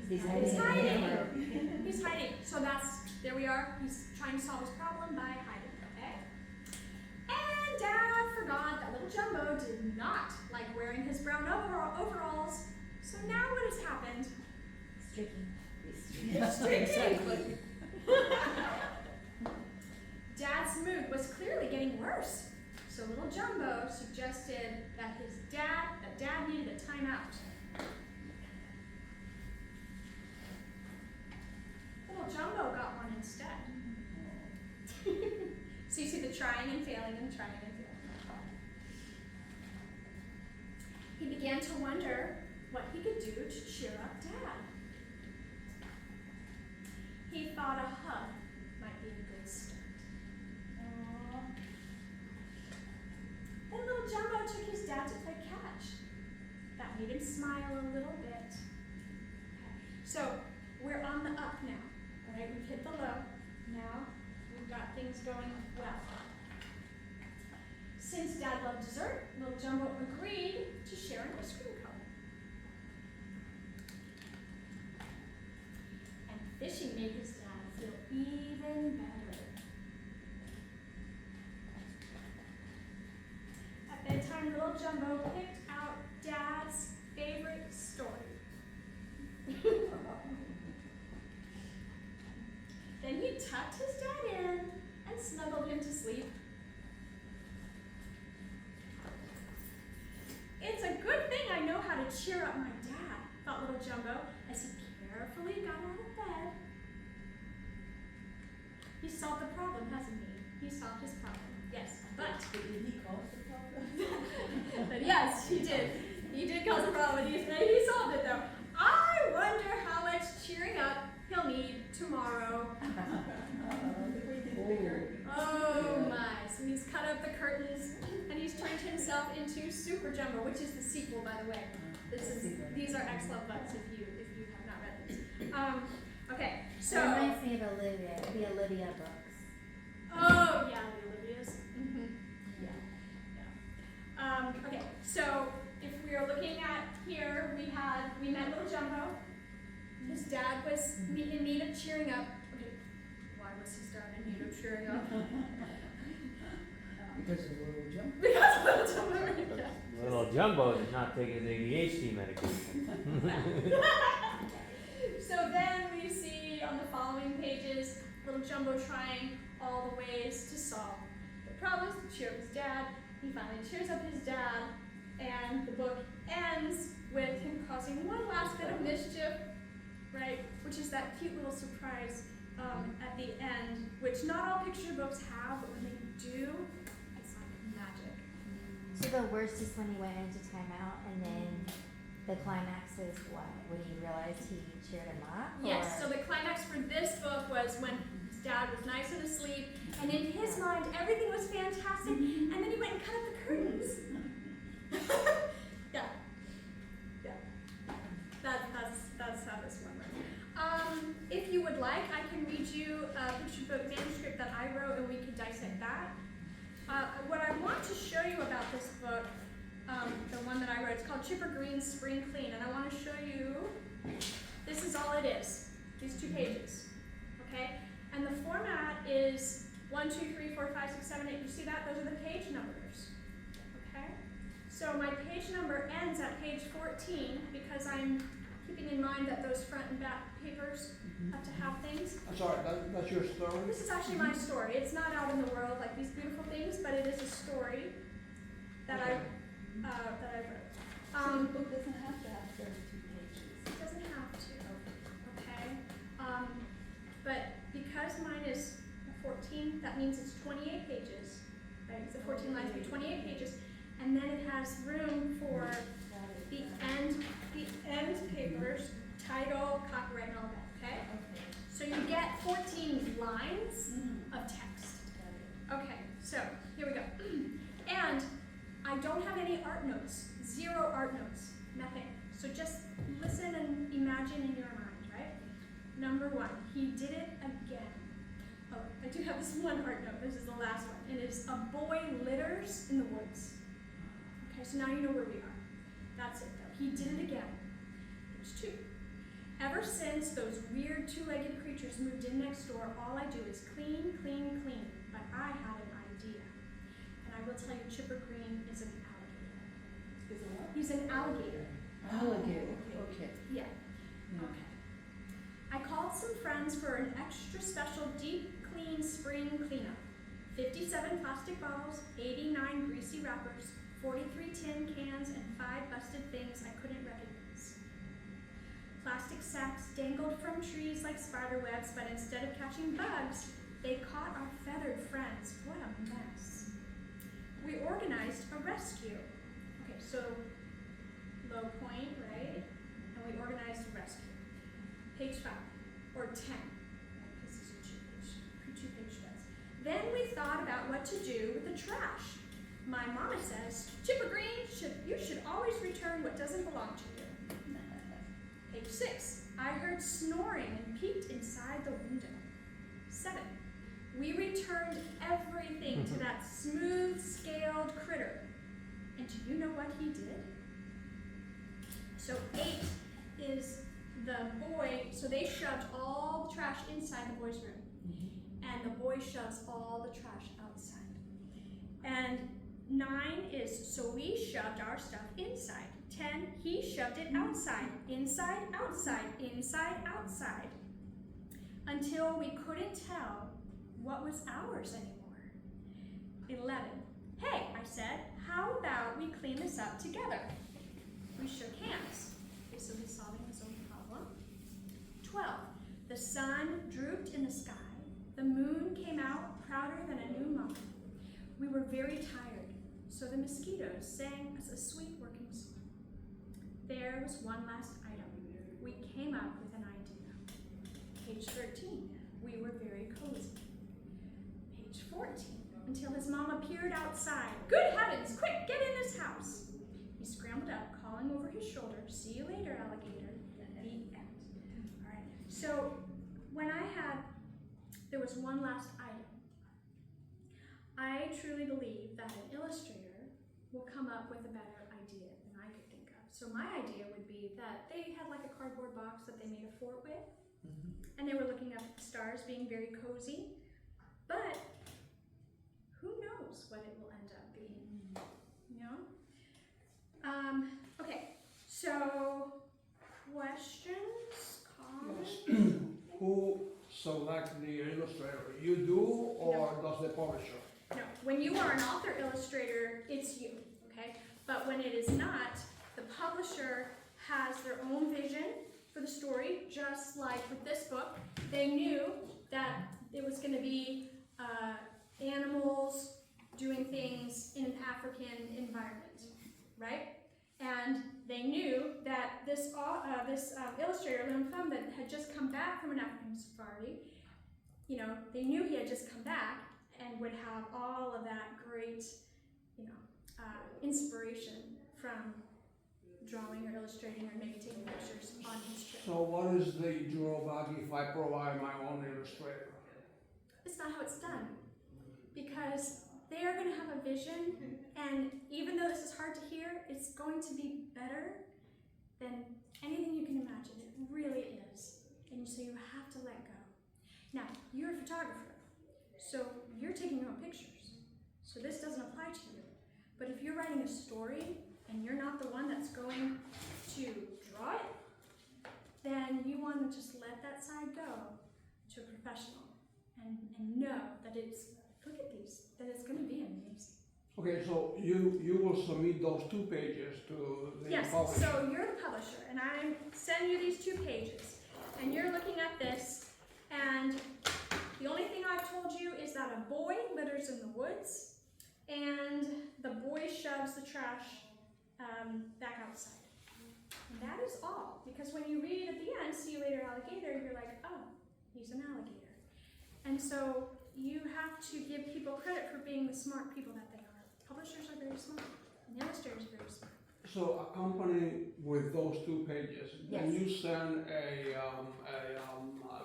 He's He's hiding. hiding. He's hiding. So there we are. He's trying to solve his problem by hiding, okay? And Dad forgot that Little Jumbo did not like wearing his brown overalls. So now what has happened? It's streaking. Dad's mood was clearly getting worse. So Little Jumbo suggested that Dad needed a timeout. Little Jumbo got one instead. So you see the trying and failing and trying and failing. He began to wonder what he could do to cheer up Dad. He thought a hug might be a good start. Then Little Jumbo took his dad to play catch. That made him smile a little bit. Okay. So we're on the up now. All right, we've hit the low. Now we've got things going well. Since Dad loved dessert, Little Jumbo agreed to share an ice cream cone. And fishing made his dad feel even better. At bedtime, Little Jumbo picked out Dad's favorite story. Then he tucked his dad in and snuggled him to sleep. It's a good thing I know how to cheer up my dad, thought Little Jumbo as he carefully got out of bed. He He's solved the problem, hasn't he? He solved his problem. Yes, but Did he cause the problem? but yes, he did. He did cause a problem. He solved it though. I wonder how much cheering up he'll need tomorrow. Oh my! So he's cut up the curtains and he's turned himself into Super Jumbo, which is the sequel, by the way. These are excellent books if you have not read these. Okay, so. It reminds me of Olivia, the Olivia books. Oh yeah, the Olivias. Okay, so if we are looking at here, we met little Jumbo. His dad was in need of cheering up. Okay, why was his dad in need of cheering up? Because of little jump. Because little Jumbo. Little Jumbo is not taking the ADHD medication. So then we see on the following pages, little Jumbo trying all the ways to solve the problems to cheer up his dad. He finally cheers up his dad, and the book ends with him causing one last bit of mischief, right? Which is that cute little surprise at the end, which not all picture books have, but when they do, it's like magic. So the worst is when he went into timeout, and then the climax is what? When he realized he cheered him up? Yes, or- so the climax for this book was when his dad was nice and asleep, and in his mind, everything was fantastic, and then he went and cut up the curtains. Yeah. That's how this one went. If you would like, I can read you a picture book manuscript that I wrote, and we can dissect that. What I want to show you about this book, the one that I wrote, it's called Chipper Green's Spring Clean, and I want to show you, this is all it is, these 2 pages, okay? And the format is 1, 2, 3, 4, 5, 6, 7, 8, you see that? Those are the page numbers, okay? So my page number ends at page 14 because I'm keeping in mind that those front and back papers have to have things. I'm sorry, that's your story? This is actually my story. It's not out in the world like these beautiful things, but it is a story that I wrote. So the book doesn't have to have 32 pages. It doesn't have to, okay? But because mine is 14, that means it's 28 pages, right? So 14 lines be 28 pages, and then it has room for the end papers, title, copyright, and all that, okay? Okay. So you get 14 lines of text. Okay, so here we go. And I don't have any art notes, 0 art notes, nothing. So just listen and imagine in your mind, right? Number 1, he did it again. Oh, I do have this one art note, this is the last one. It is a boy litters in the woods. Okay, so now you know where we are. That's it though, he did it again. Page 2. Ever since those weird 2-legged creatures moved in next door, all I do is clean, clean, clean. But I had an idea. And I will tell you, Chipper Green is an alligator. Is it what? He's an alligator. Alligator, okay. Yeah. Okay. I called some friends for an extra special deep clean spring cleanup. 57 plastic bottles, 89 greasy wrappers, 43 tin cans, and 5 busted things I couldn't recognize. Plastic sacks dangled from trees like spider webs, but instead of catching bugs, they caught our feathered friends. What a mess. We organized a rescue. Okay, so low point, right? And we organized a rescue. Page 5, or 10, because these are 2-page spreads. Then we thought about what to do with the trash. My mama says, Chipper Green, you should always return what doesn't belong to you. Page 6, I heard snoring and peeked inside the window. 7, we returned everything to that smooth-scaled critter. And do you know what he did? So 8 is the boy, so they shoved all the trash inside the boy's room. And the boy shoves all the trash outside. And 9 is, so we shoved our stuff inside. 10, he shoved it outside, inside, outside, inside, outside, until we couldn't tell what was ours anymore. 11, hey, I said, how about we clean this up together? We shook hands. Okay, so he's solving his own problem. 12, the sun drooped in the sky, The moon came out prouder than a new moon. We were very tired, so the mosquitoes sang us a sweet working song. There was one last item. We came up with an idea. Page 13, we were very cozy. Page 14, until his mom appeared outside. Good heavens, quick, get in this house. He scrambled up, calling over his shoulder, see you later, alligator. The end. All right, so there was one last item. I truly believe that an illustrator will come up with a better idea than I could think of. So my idea would be that they had like a cardboard box that they made a fort with, and they were looking up at the stars, being very cozy, but who knows what it will end up being, you know? Okay, so questions, comments? Who select the illustrator? You do, or does the publisher? No, when you are an author illustrator, it's you, okay? But when it is not, the publisher has their own vision for the story, just like with this book. They knew that it was going to be animals doing things in an African environment, right? And they knew that this illustrator, Lim Phum, that had just come back from an African safari, you know, they knew he had just come back and would have all of that great, you know, inspiration from drawing or illustrating or maybe taking pictures on his trip. So what is the drawback if I provide my own illustrator? It's not how it's done, because they are going to have a vision, and even though this is hard to hear, it's going to be better than anything you can imagine. It really is. And so you have to let go. Now, you're a photographer, so you're taking your own pictures. So this doesn't apply to you. But if you're writing a story and you're not the one that's going to draw it, then you want to just let that side go to a professional and know that it's, look at these, that it's going to be amazing. Okay, so you will submit those 2 pages to the Yes, publisher. so you're the publisher, and I'm sending you these 2 pages, and you're looking at this, and the only thing I've told you is that a boy litters in the woods, and the boy shoves the trash back outside. And that is all, because when you read at the end, see you later, alligator, you're like, oh, he's an alligator. And so you have to give people credit for being the smart people that they are. Publishers are very smart, and illustrators are very smart. So accompany with those 2 pages, then Yes. you send a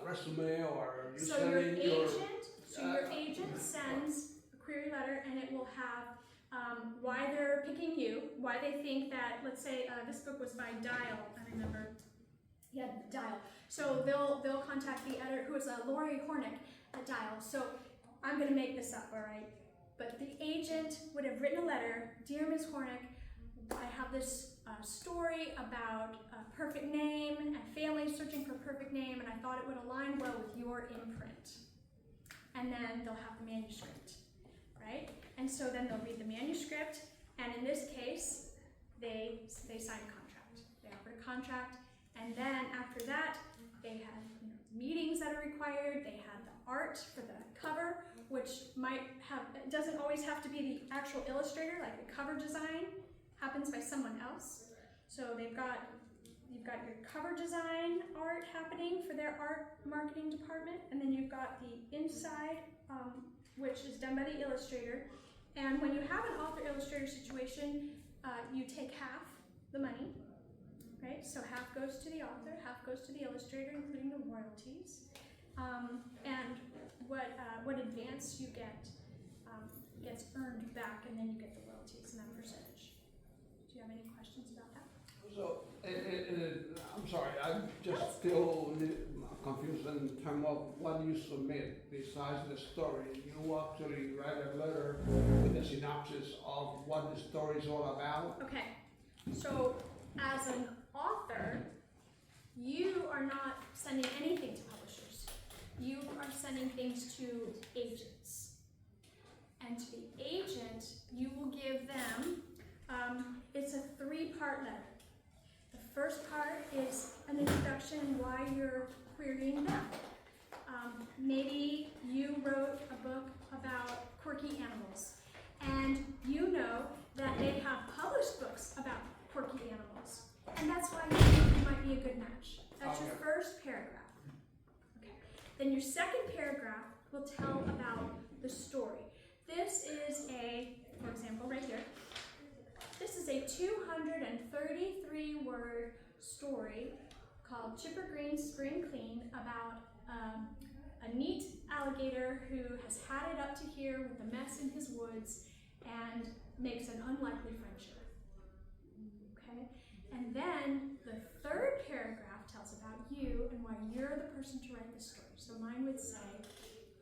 resume, or you So send your in agent sends a query letter, and it will have why they're picking you, why they think that, let's say this book was by Dial, I remember. Yeah, Dial. So they'll contact the editor, who is Lori Hornick at Dial. So I'm going to make this up, all right? But the agent would have written a letter, Dear Ms. Hornick, I have this story about a perfect name and families searching for a perfect name, and I thought it would align well with your imprint. And then they'll have the manuscript, right? And so then they'll read the manuscript, and in this case, they sign a contract. They offer a contract, and then after that, they had meetings that are required. They had the art for the cover, which might have, it doesn't always have to be the actual illustrator, like the cover design happens by someone else. So you've got your cover design art happening for their art marketing department, and then you've got the inside, which is done by the illustrator. And when you have an author-illustrator situation, you take half the money, right? So half goes to the author, half goes to the illustrator, including the royalties. And what advance you get gets earned back, and then you get the royalties and that percentage. Do you have any questions about that? So, I'm sorry, I'm just still confused in terms of what you submit besides the story. You actually write a letter with a synopsis of what the story is all about. Okay, so as an author, you are not sending anything to publishers. You are sending things to agents. And to the agent, you will give them, it's a 3-part letter. The first part is an introduction and why you're querying them. Maybe you wrote a book about quirky animals, and you know that they have published books about quirky animals, and that's why you think you might be a good match. That's your first paragraph. Okay. Then your second paragraph will tell about the story. This is for example, right here, this is a 233 word story called Chipper Green Spring Clean about a neat alligator who has had it up to here with a mess in his woods and makes an unlikely friendship. Okay? And then the third paragraph tells about you and why you're the person to write the story. So mine would say,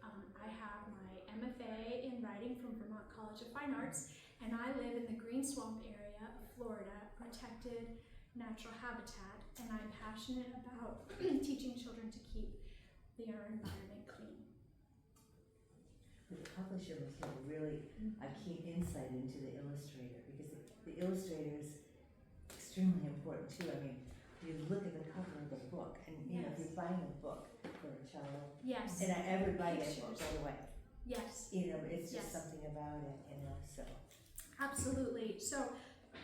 I have my MFA in writing from Vermont College of Fine Arts, and I live in the Green Swamp area of Florida, protected natural habitat, and I'm passionate about teaching children to keep their environment clean. The publisher must have really a keen insight into the illustrator, because the illustrator is extremely important too. I mean, you look at the cover of the book, and you know, if you're buying a book for a child, Yes. and I ever buy that book, by the way, Yes. you know, it's just Yes. something about it, you know, so. Absolutely. So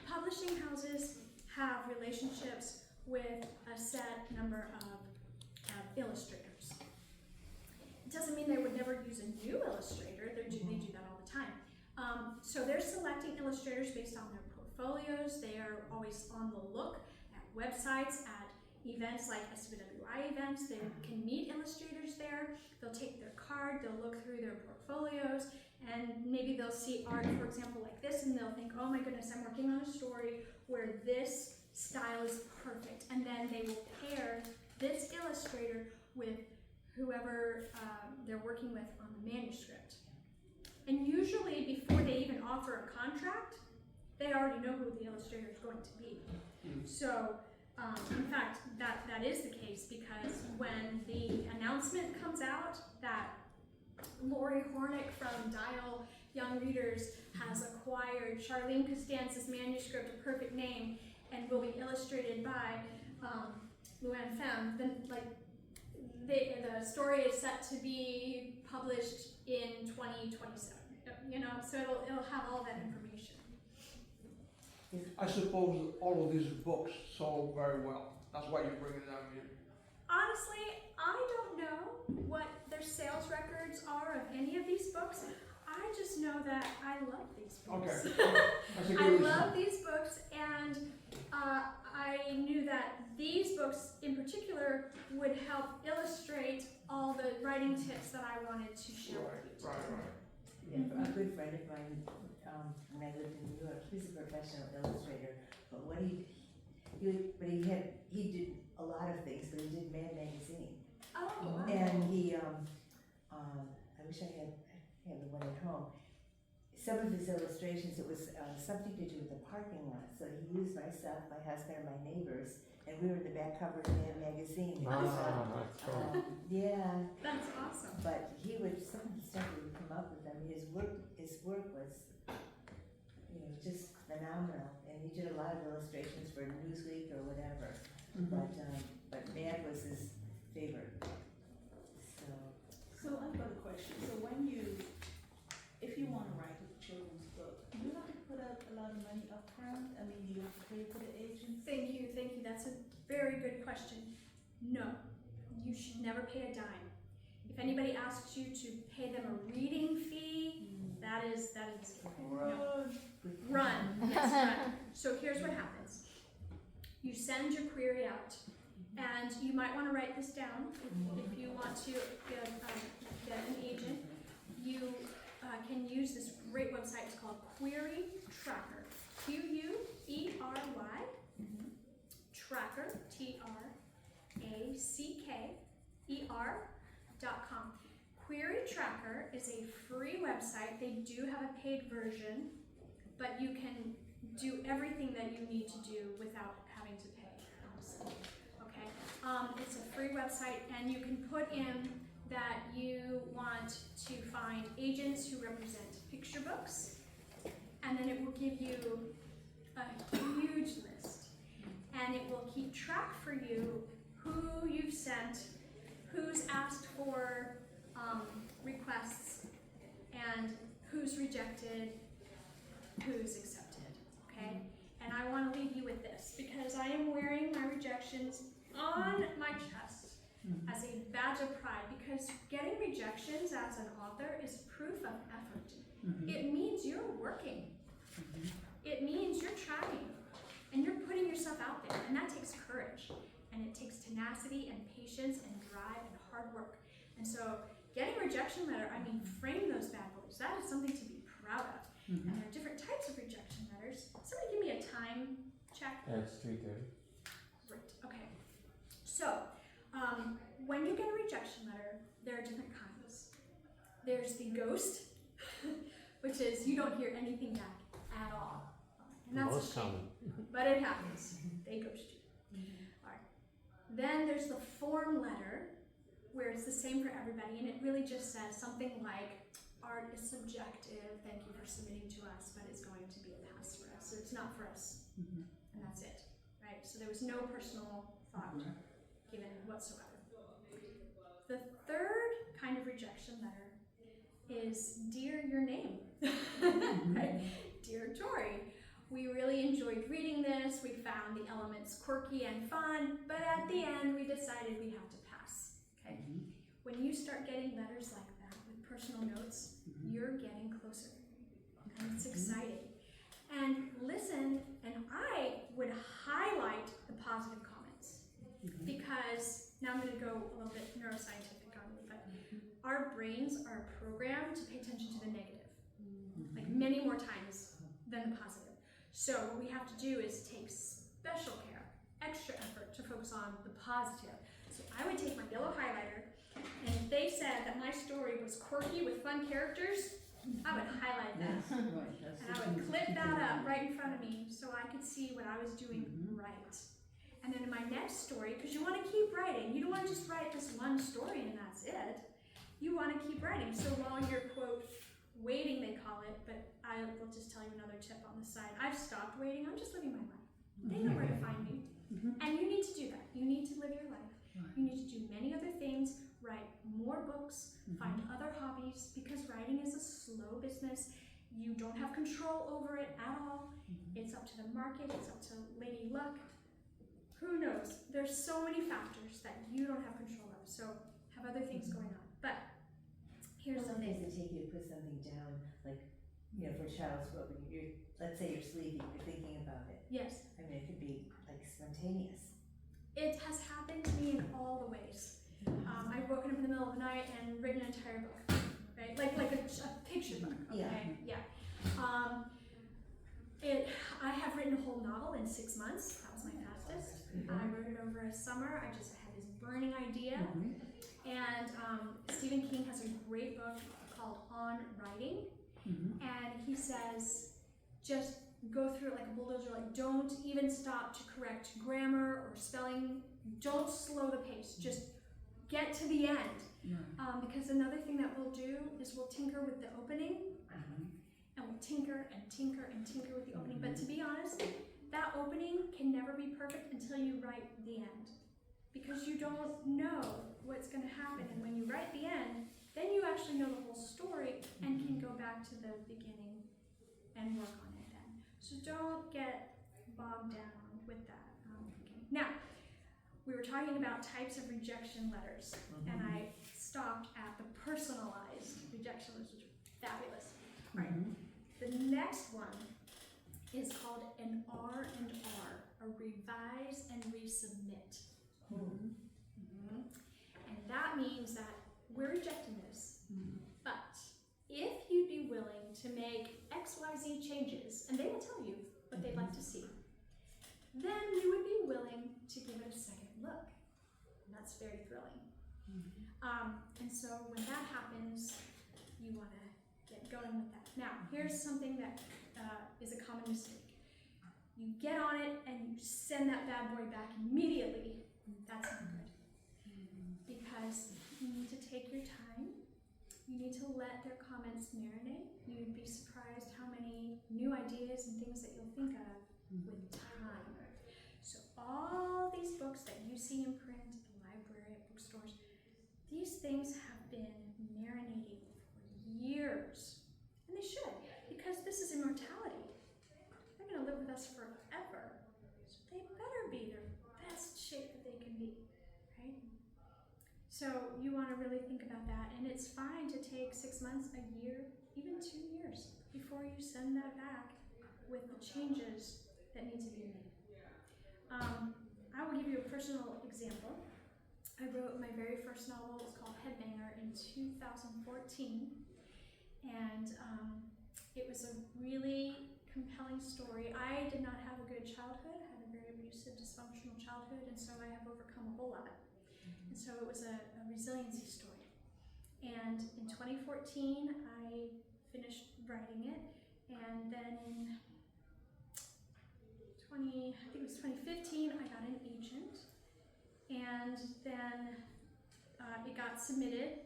publishing houses have relationships with a set number of illustrators. It doesn't mean they would never use a new illustrator. They do that all the time. So they're selecting illustrators based on their portfolios. They are always on the look at websites, at events like SWI events. They can meet illustrators there. They'll take their card, they'll look through their portfolios, and maybe they'll see art, for example, like this, and they'll think, oh my goodness, I'm working on a story where this style is perfect. And then they will pair this illustrator with whoever they're working with on the manuscript. And usually before they even offer a contract, they already know who the illustrator is going to be. So, in fact, that is the case, because when the announcement comes out that Lori Hornick from Dial Young Readers has acquired Charlene Costanza's manuscript, A Perfect Name, and will be illustrated by Luann Pham, then the story is set to be published in 2027. You know, so it'll have all that information. I suppose all of these books sold very well. That's why you're bringing them in. Honestly, I don't know what their sales records are of any of these books. I just know that I love these books. Okay. That's a good I reason. love these books, and I knew that these books in particular would help illustrate all the writing tips that I wanted to share with you. Right. Yeah, a good friend of mine, when I lived in New York, he's a professional illustrator, but what he did a lot of things, but he did Mad Magazine. Oh, wow. And he, I wish I had the one at home. Some of his illustrations, it was something to do with the parking lot. So he used myself, my husband, and my neighbors, and we were in the back cover of Mad Magazine. It was, That's cool. yeah, That's awesome. but some of the stuff he would come up with, I mean, his work was, you know, just phenomenal. And he did a lot of illustrations for Newsweek or whatever. But Mad was his favorite. So I've got a question. So if you want to write a children's book, do you have to put up a lot of money up front? I mean, do you have to pay for the agents? Thank you. That's a very good question. No, you should never pay a dime. If anybody asks you to pay them a reading fee, that is no. Run. Yes, run. So here's what happens. You send your query out, and you might want to write this down if you want to get an agent. You can use this great website. It's called Query Tracker. Query Tracker, TRACKER.com. Query Tracker is a free website. They do have a paid version, but you can do everything that you need to do without having to pay, honestly. Okay? It's a free website, and you can put in that you want to find agents who represent picture books, and then it will give you a huge list, and it will keep track for you who you've sent, who's asked for requests and who's rejected, who's accepted, okay? And I want to leave you with this because I am wearing my rejections on my chest as a badge of pride, because getting rejections as an author is proof of effort. It means you're working. It means you're trying and you're putting yourself out there, and that takes courage, and it takes tenacity and patience and drive and hard work. And so getting a rejection letter, I mean, frame those bad boys. That is something to be proud of. And there are different types of rejection letters. Somebody give me a time check. It's 3:30. Great, okay. So, when you get a rejection letter, there are different kinds. There's the ghost, which is you don't hear anything back at all. And that's Most a shame, common. but it happens. They ghost you. All right. Then there's the form letter, where it's the same for everybody, and it really just says something like, art is subjective, thank you for submitting to us, but it's going to be a pass for us. So it's not for us, and that's it, right? So there was no personal thought given whatsoever. The third kind of rejection letter is Dear Your Name, right? Dear Tori, we really enjoyed reading this. We found the elements quirky and fun, but at the end we decided we have to pass, okay? When you start getting letters like that with personal notes, you're getting closer, and it's exciting. And listen, and I would highlight the positive comments, because now I'm going to go a little bit neuroscientific on you, but our brains are programmed to pay attention to the negative, like many more times than the positive. So what we have to do is take special care, extra effort to focus on the positive. So I would take my yellow highlighter, and if they said that my story was quirky with fun characters, I would highlight that. And I would clip that up right in front of me so I could see what I was doing right. And then in my next story, because you want to keep writing, you don't want to just write this one story and that's it. You want to keep writing. So while you're, quote, waiting, they call it, but I will just tell you another tip on the side. I've stopped waiting. I'm just living my life. They know where to find me. And you need to do that. You need to live your life. You need to do many other things, write more books, find other hobbies, because writing is a slow business. You don't have control over it at all. It's up to the market, it's up to Lady Luck. Who knows? There's so many factors that you don't have control of, so have other things going on. But here's How the long thing. does it take you to put something down, like, you know, for a child's book, when you're, let's say you're sleeping, you're thinking about it. Yes, I mean, it could be like spontaneous. it has happened to me in all the ways. I've woken up in the middle of the night and written an entire book, right? Like a picture book, okay? Yeah. I have written a whole novel in 6 months. That was my fastest. I wrote it over a summer. I just had this burning idea. And Stephen King has a great book called On Writing. And he says, just go through it like a bulldozer. Like, don't even stop to correct grammar or spelling. Don't slow the pace. Just get to the end. Because another thing that we'll do is we'll tinker with the opening. And we'll tinker and tinker and tinker with the opening. But to be honest, that opening can never be perfect until you write the end. Because you don't know what's going to happen. And when you write the end, then you actually know the whole story and can go back to the beginning and work on it then. So don't get bogged down with that. Now, we were talking about types of rejection letters, and I stopped at the personalized rejection letters, which are fabulous. All right. The next one is called an R&R, a revise and resubmit. And that means that we're rejecting this, but if you'd be willing to make XYZ changes, and they will tell you what they'd like to see, then we would be willing to give it a second look. And that's very thrilling. And so when that happens, you want to get going with that. Now, here's something that is a common mistake. You get on it and you send that bad boy back immediately. That's not good. Because you need to take your time. You need to let their comments marinate. You'd be surprised how many new ideas and things that you'll think of with time. So all these books that you see in print, at the library, at bookstores, these things have been marinating for years. And they should, because this is immortality. They're going to live with us forever. So they better be their best shape that they can be, right? So you want to really think about that. And it's fine to take 6 months, a year, even 2 years before you send that back with the changes that need to be made. I will give you a personal example. I wrote my very first novel. It was called Headbanger in 2014. And it was a really compelling story. I did not have a good childhood. I had a very abusive, dysfunctional childhood, and so I have overcome a whole lot. And so it was a resiliency story. And in 2014, I finished writing it, and then in I think it was 2015, I got an agent, and then it got submitted.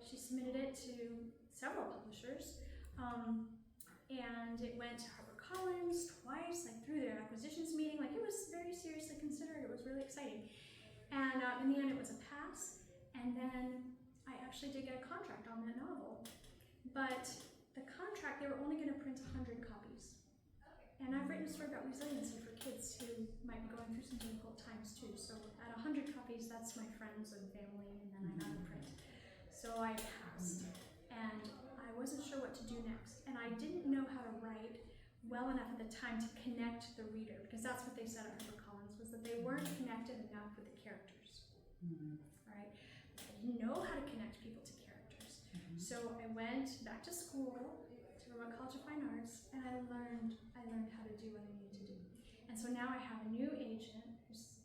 She submitted it to several publishers, and it went to HarperCollins twice, like through their acquisitions meeting. Like, it was very seriously considered. It was really exciting. And in the end, it was a pass. And then I actually did get a contract on that novel. But the contract, they were only going to print 100 copies. And I've written a story about resiliency for kids who might be going through some difficult times too. So at 100 copies, that's my friends and family, and then I got a print. So I passed, and I wasn't sure what to do next. And I didn't know how to write well enough at the time to connect the reader, because that's what they said at HarperCollins, was that they weren't connected enough with the characters. Right? I didn't know how to connect people to characters. So I went back to school, to Vermont College of Fine Arts, and I learned how to do what I needed to do. And so now I have a new agent who's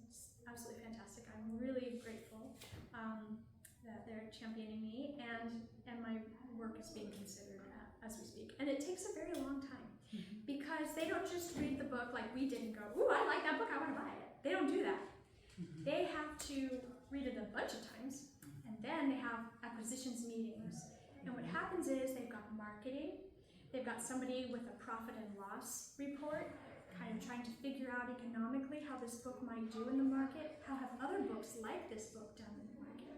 absolutely fantastic. I'm really grateful that they're championing me, and my work is being considered as we speak. And it takes a very long time, because they don't just read the book like we did and go, ooh, I like that book, I want to buy it. They don't do that. They have to read it a bunch of times, and then they have acquisitions meetings. And what happens is they've got marketing, they've got somebody with a profit and loss report, kind of trying to figure out economically how this book might do in the market, how have other books like this book done in the market.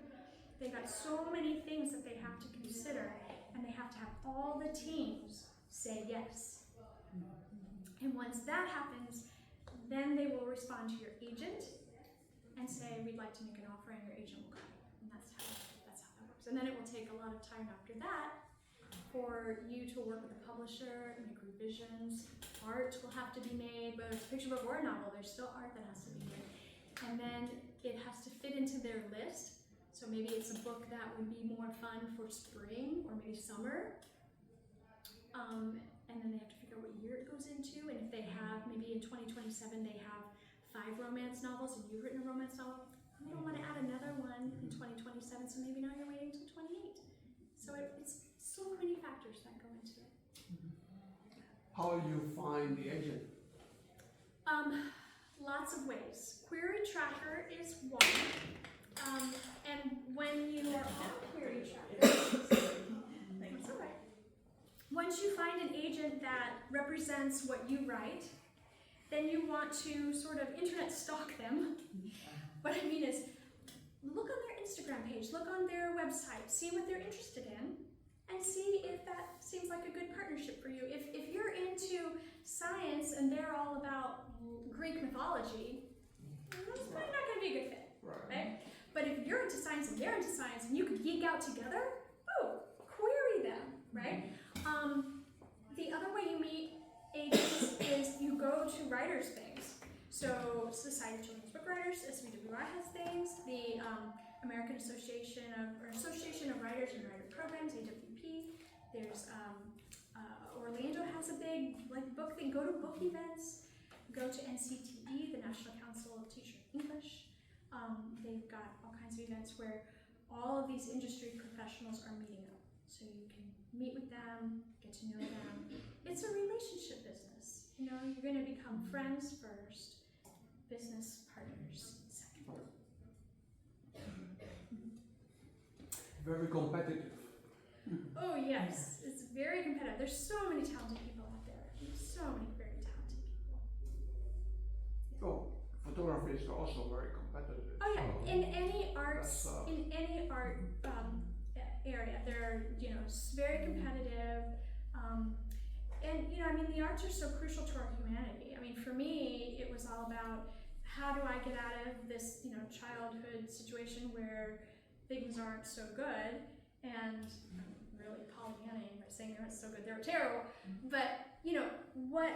They've got so many things that they have to consider, and they have to have all the teams say yes. And once that happens, then they will respond to your agent and say, we'd like to make an offer, and your agent will call you. And that's how that works. And then it will take a lot of time after that for you to work with the publisher, make revisions. Art will have to be made, whether it's a picture book or a novel, there's still art that has to be made. And then it has to fit into their list. So maybe it's a book that would be more fun for spring or maybe summer. And then they have to figure out what year it goes into. And if they have, maybe in 2027, they have 5 romance novels, and you've written a romance novel, and they don't want to add another one in 2027, so maybe now you're waiting until 28. So it's so many factors that go into it. How do you find the agent? Lots of ways. Query Tracker is one. And when you are on Query Tracker, that's all right. Once you find an agent that represents what you write, then you want to sort of internet stalk them. What I mean is, look on their Instagram page, look on their website, see what they're interested in, and see if that seems like a good partnership for you. If you're into science and they're all about Greek mythology, it's probably not going to be a good fit, right? But if you're into science and they're into science and you could geek out together, query them, right? The other way you meet agents is you go to writers' things. So Society of Children's Book Writers, SVWI has things. The American Association of Writers and Writer Programs, AWP. There's Orlando has a big book thing. Go to book events. Go to NCTE, the National Council of Teachers of English. They've got all kinds of events where all of these industry professionals are meeting up. So you can meet with them, get to know them. It's a relationship business. You know, you're going to become friends first, business partners second. Very competitive. Oh yes, it's very competitive. There's so many talented people out there. There's so many very talented people. Oh, photography is also very competitive. Oh yeah, in any arts, area, there are very competitive. And you know, I mean, the arts are so crucial to our humanity. I mean, for me, it was all about how do I get out of this, you know, childhood situation where things aren't so good, and I'm really Pollyanna by saying they're not so good, they're terrible. But you know, what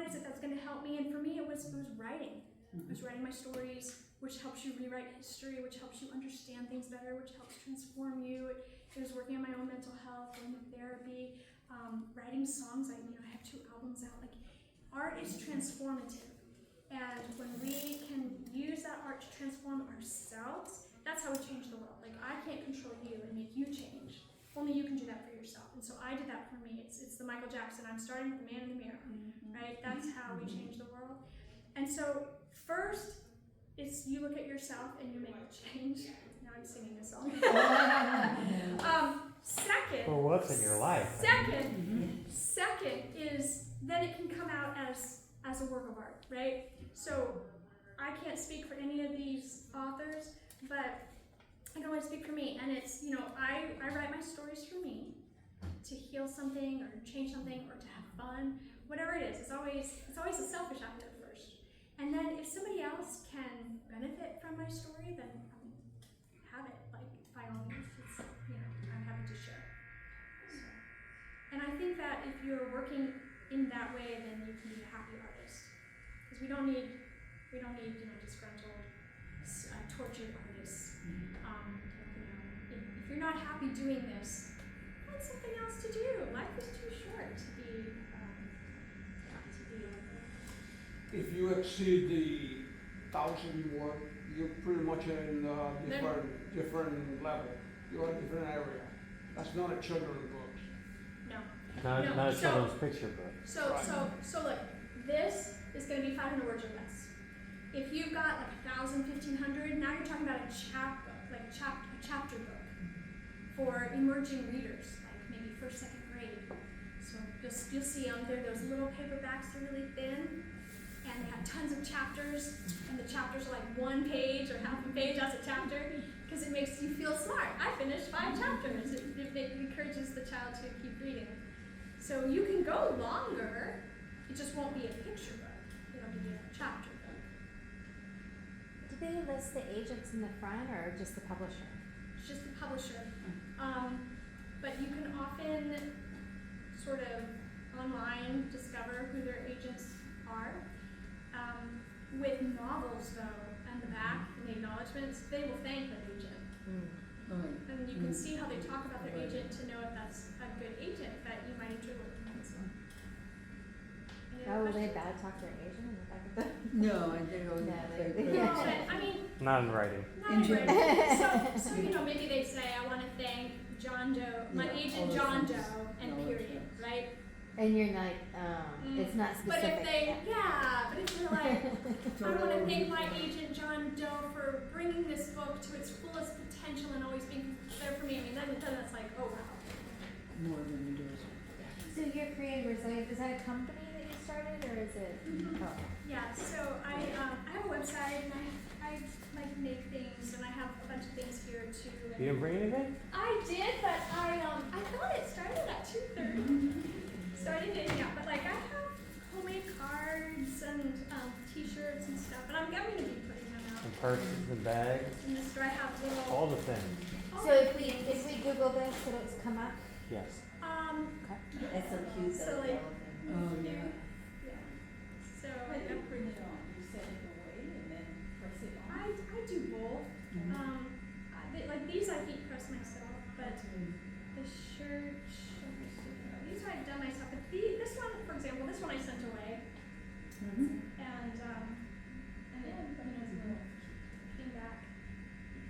is it that's going to help me? And for me, it was writing. It was writing my stories, which helps you rewrite history, which helps you understand things better, which helps transform you. It was working on my own mental health, going to therapy, writing songs. I have 2 albums out. Like, art is transformative, and when we can use that art to transform ourselves, that's how we change the world. Like, I can't control you and make you change. Only you can do that for yourself. And so I did that for me. It's the Michael Jackson. I'm starting with the man in the mirror, right? That's how we change the world. And so first, it's you look at yourself and you make a change. Now I'm singing a song. Second. Well, what's in your life? Second is then it can come out as a work of art, right? So I can't speak for any of these authors, but I can only speak for me. And it's, you know, I write my stories for me to heal something or change something or to have fun, whatever it is. It's always a selfish act at first. And then if somebody else can benefit from my story, then have it, like, by all means. It's, you know, I'm happy to share. So, and I think that if you're working in that way, then you can be a happy artist. Because we don't need, you know, disgruntled, tortured artists. You know, if you're not happy doing this, find something else to do. Life is too short to be If you exceed the 1,000 word, you're pretty much in different level. You're in a different area. That's not a children's books. No. Not a children's picture book. So look, this is going to be 500 words or less. If you've got like 1,000, 1,500, now you're talking about a chapter book, like a chapter book for emerging readers, like maybe first, second grade. So you'll see them. They're those little paperbacks. They're really thin, and they have tons of chapters. And the chapters are like 1 page or half a page as a chapter, because it makes you feel smart. I finished 5 chapters. It encourages the child to keep reading. So you can go longer. It just won't be a picture book. It'll be a chapter book. Do they list the agents in the front or just the publisher? It's just the publisher. But you can often sort of online discover who their agents are. With novels, though, and the back and the acknowledgments, they will thank their agent. And you can see how they talk about their agent to know if that's a good agent that you might enjoy working with as well. Any other Oh, they questions? bad talk their agent in the back of the. No, I do. No, but I mean, Not in writing. not right. So you know, maybe they say, I want to thank John Doe, my Yeah, agent all those John things. Doe, and All those period, things. right? And you're like, it's not But specific. if they, but if you're like, I want to thank my agent John Doe for bringing this book to its fullest potential and always being there for me. I mean, then that's like, oh wow. More than endorsement. So you're creative resilient. Is that a company that you started, or is it? Oh. Yeah. So I have a website and I like make things and I have a bunch of things here too. And You didn't bring anything? I did, but I thought it started at 2:30. So I didn't get anything out, but like I have homemade cards and T-shirts and stuff, and I'm going to be putting them out. And purses and bags? In this store, I have little. All the things. So if we Google this, it'll come up. Yes. That's so cute, So though. like, Oh, yeah. yeah. So How do you print it on? You set it away and then press it on? I do both. Like these I heat press myself, but the shirt. These I've done myself, but this one, for example, this one I sent away, and then came back.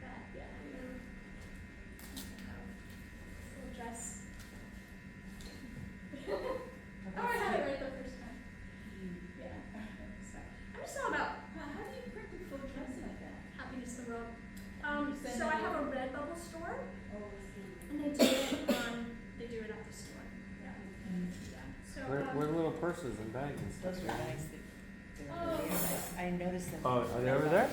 But yeah, little dress. Oh, I had it right the first time. Yeah. So I'm just all about How do you print a full dress like that? happiness in the world. You send So it I have to- a Redbubble store, Oh, I see. and they do it at the store. Yeah. So Where are little purses and bags and stuff? Those are nice. They're Oh. really nice. I noticed them. Oh, are they over there?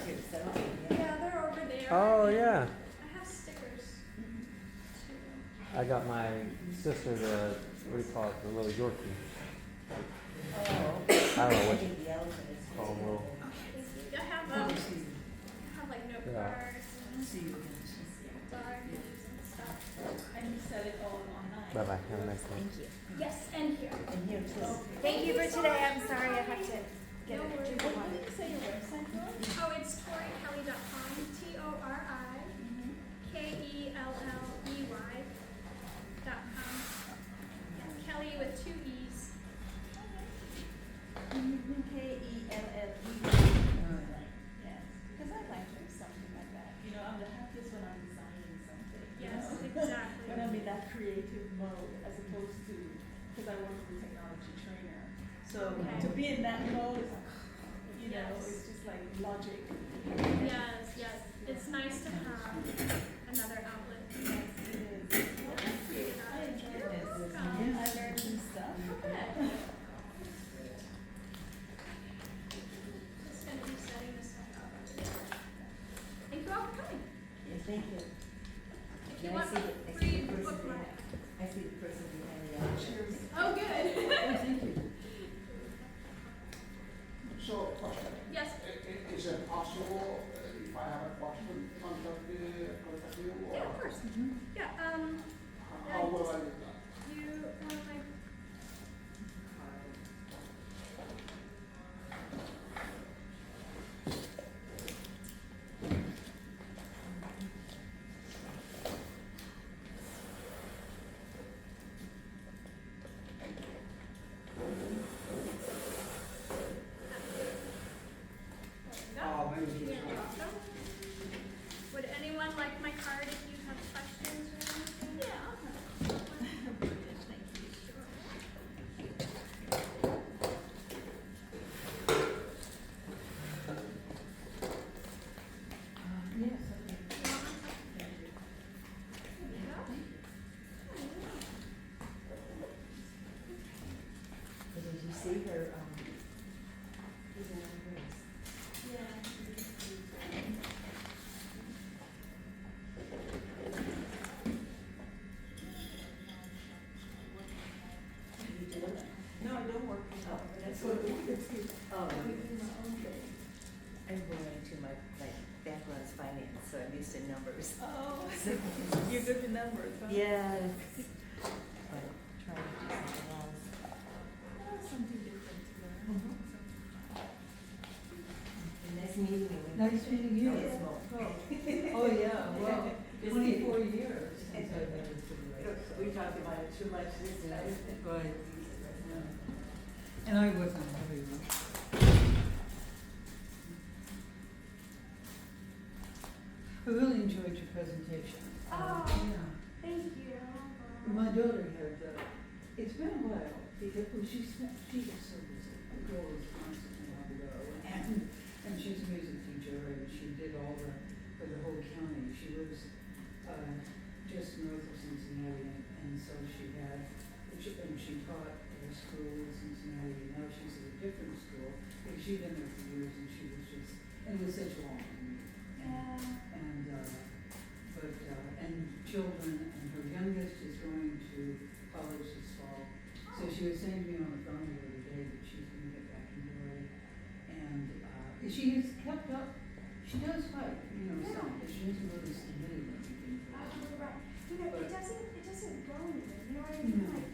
yeah, they're over there. Oh, and yeah. I have stickers too. I got my sister the, what do you call it, the little Yorkie. Oh. I don't know what think the elephant is. called little. I Oh, have see you. like note Yeah. cards and See you again soon. dog news and stuff. And you sell it all online? Bye bye. Have a nice day. Thank you. Yes, and here. And here too. Thank you for today. I'm sorry I have to get No a worries. drink of What water. did you say your website was? Oh, it's ToriKelley.com. ToriKelley.com. Yeah, Kelley with 2 E's. Kelley. Right. Yes, because I'd like to do something like that. You know, I'm the happiest when I'm designing something. you Yes, know? exactly. When I'm in that creative mode as opposed to, because I work as a technology trainer. So Okay. to be in that mode, is, you know, Yes. it's just like logic. Yes, yes. It's nice to have another outlet. Yes, it is. Well, thank you. I enjoyed this. Welcome. I learned some stuff. Just gonna be setting this stuff up. Thank you all for coming. Yeah, thank you. If you Yeah, I want see a the- I see free the person bookmark. I see the person behind the cheers. Oh, good. Oh, thank you. So, question, Yes. is it possible, if I have a question, contact you, or? Yeah, of course. Yeah, How will I do that? you want my Maybe You're just, welcome. Would anyone like my card if you have questions or anything? Yeah. Brilliant, thank you. Yes, okay. Thank you. But did you see her, design rings? You do it? No, I don't work with Oh, that. that's what we could see. Oh, I do my own thing. I'm going into my background's finance, so I'm used to numbers. Oh, you're good with numbers, huh? Yes. But trying to do something else. Oh, something different to learn. Mhm. Nice meeting you. Nice meeting you. Yes, well. Oh, yeah, well, 24 years since I've been in civil rights. We talked about it too much this time. Right. Yeah. And I wasn't very much. I really enjoyed your presentation. Oh. Yeah. Thank you. My daughter had, it's been a while, because, well, she was so busy. The girl was constantly on the go, and she's a music teacher, and she did all for the whole county. She lives, just north of Cincinnati, and so she had, and she taught at a school in Cincinnati, and now she's at a different school, because she'd been there for years, and she was just, and it was such a long commute. And children, and her youngest is going to college this fall. So she was saying to me on the phone the other day that she's gonna get back into it. And, she has kept up, she does fight, some, but she hasn't really submitted anything. Right. You know, But- it doesn't go anywhere, you know what I No. mean?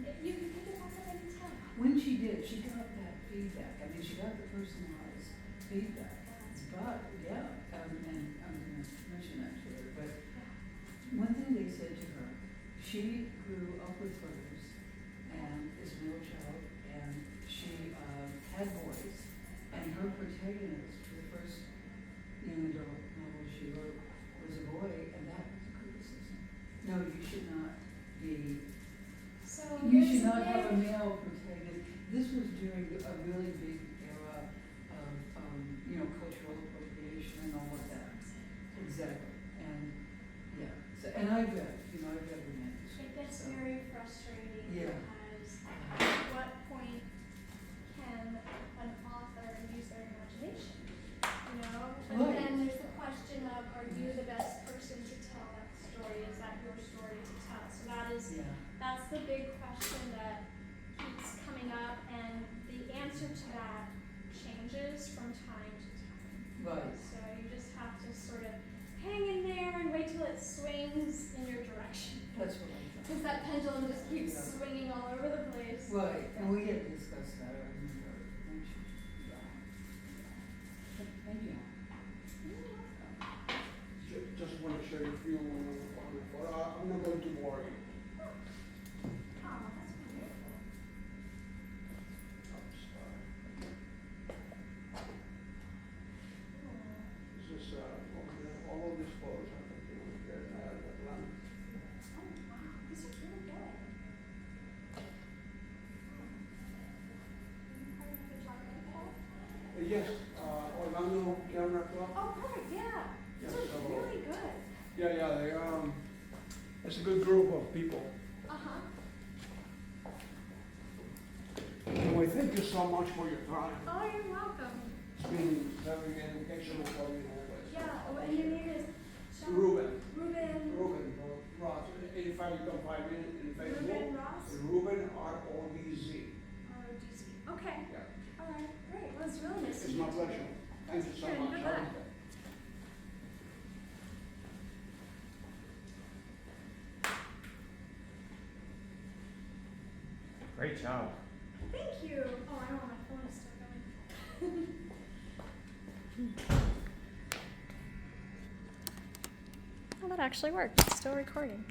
Like, you can pick it up at any time. When she did, she got that feedback. I mean, she got the personalized feedback. But, yeah, and I'm gonna mention that to her, but one thing they said to her, she grew up with brothers and is an middle child, and she had boys, and her protagonist for the first young adult novel she wrote was a boy, and that was a criticism. No, you should not be, So you there's should not a have a big- male protagonist. This was during a really big era of, cultural appropriation and all of that. Exactly, and, yeah, so, and I read the manuscript. It gets so. very frustrating Yeah. because at what point can an author use their imagination? You know? And Right. then there's the question of, are you the best person to tell that story? Is that your story to tell? Right, and we had discussed that, I remember, thank you. Just want to show you a few on the photo. I'm not going to bore you. This is all of these photos are taken here in Atlanta. These are really good. Yes, Orlando Camera Club. Oh, perfect, yeah. Yeah, These are so- really good. Yeah, they it's a good group of people. Uh-huh. Anyway, thank you so much for your time. Oh, you're welcome. It's been very educational for me always. Yeah, oh, and your name is Sean? Ruben. Ruben. Ross. 85, you can find me in Facebook. Ruben Ross? Ruben, R-O-D-Z. R-O-D-Z. Okay. Yeah. All right, great. Well, it's really nice to It's meet my you. pleasure. Thank you so Good, much. good Have a luck. good day. Great job. Thank you. Oh, I don't want my phone is still going. Well, that actually worked. It's still recording.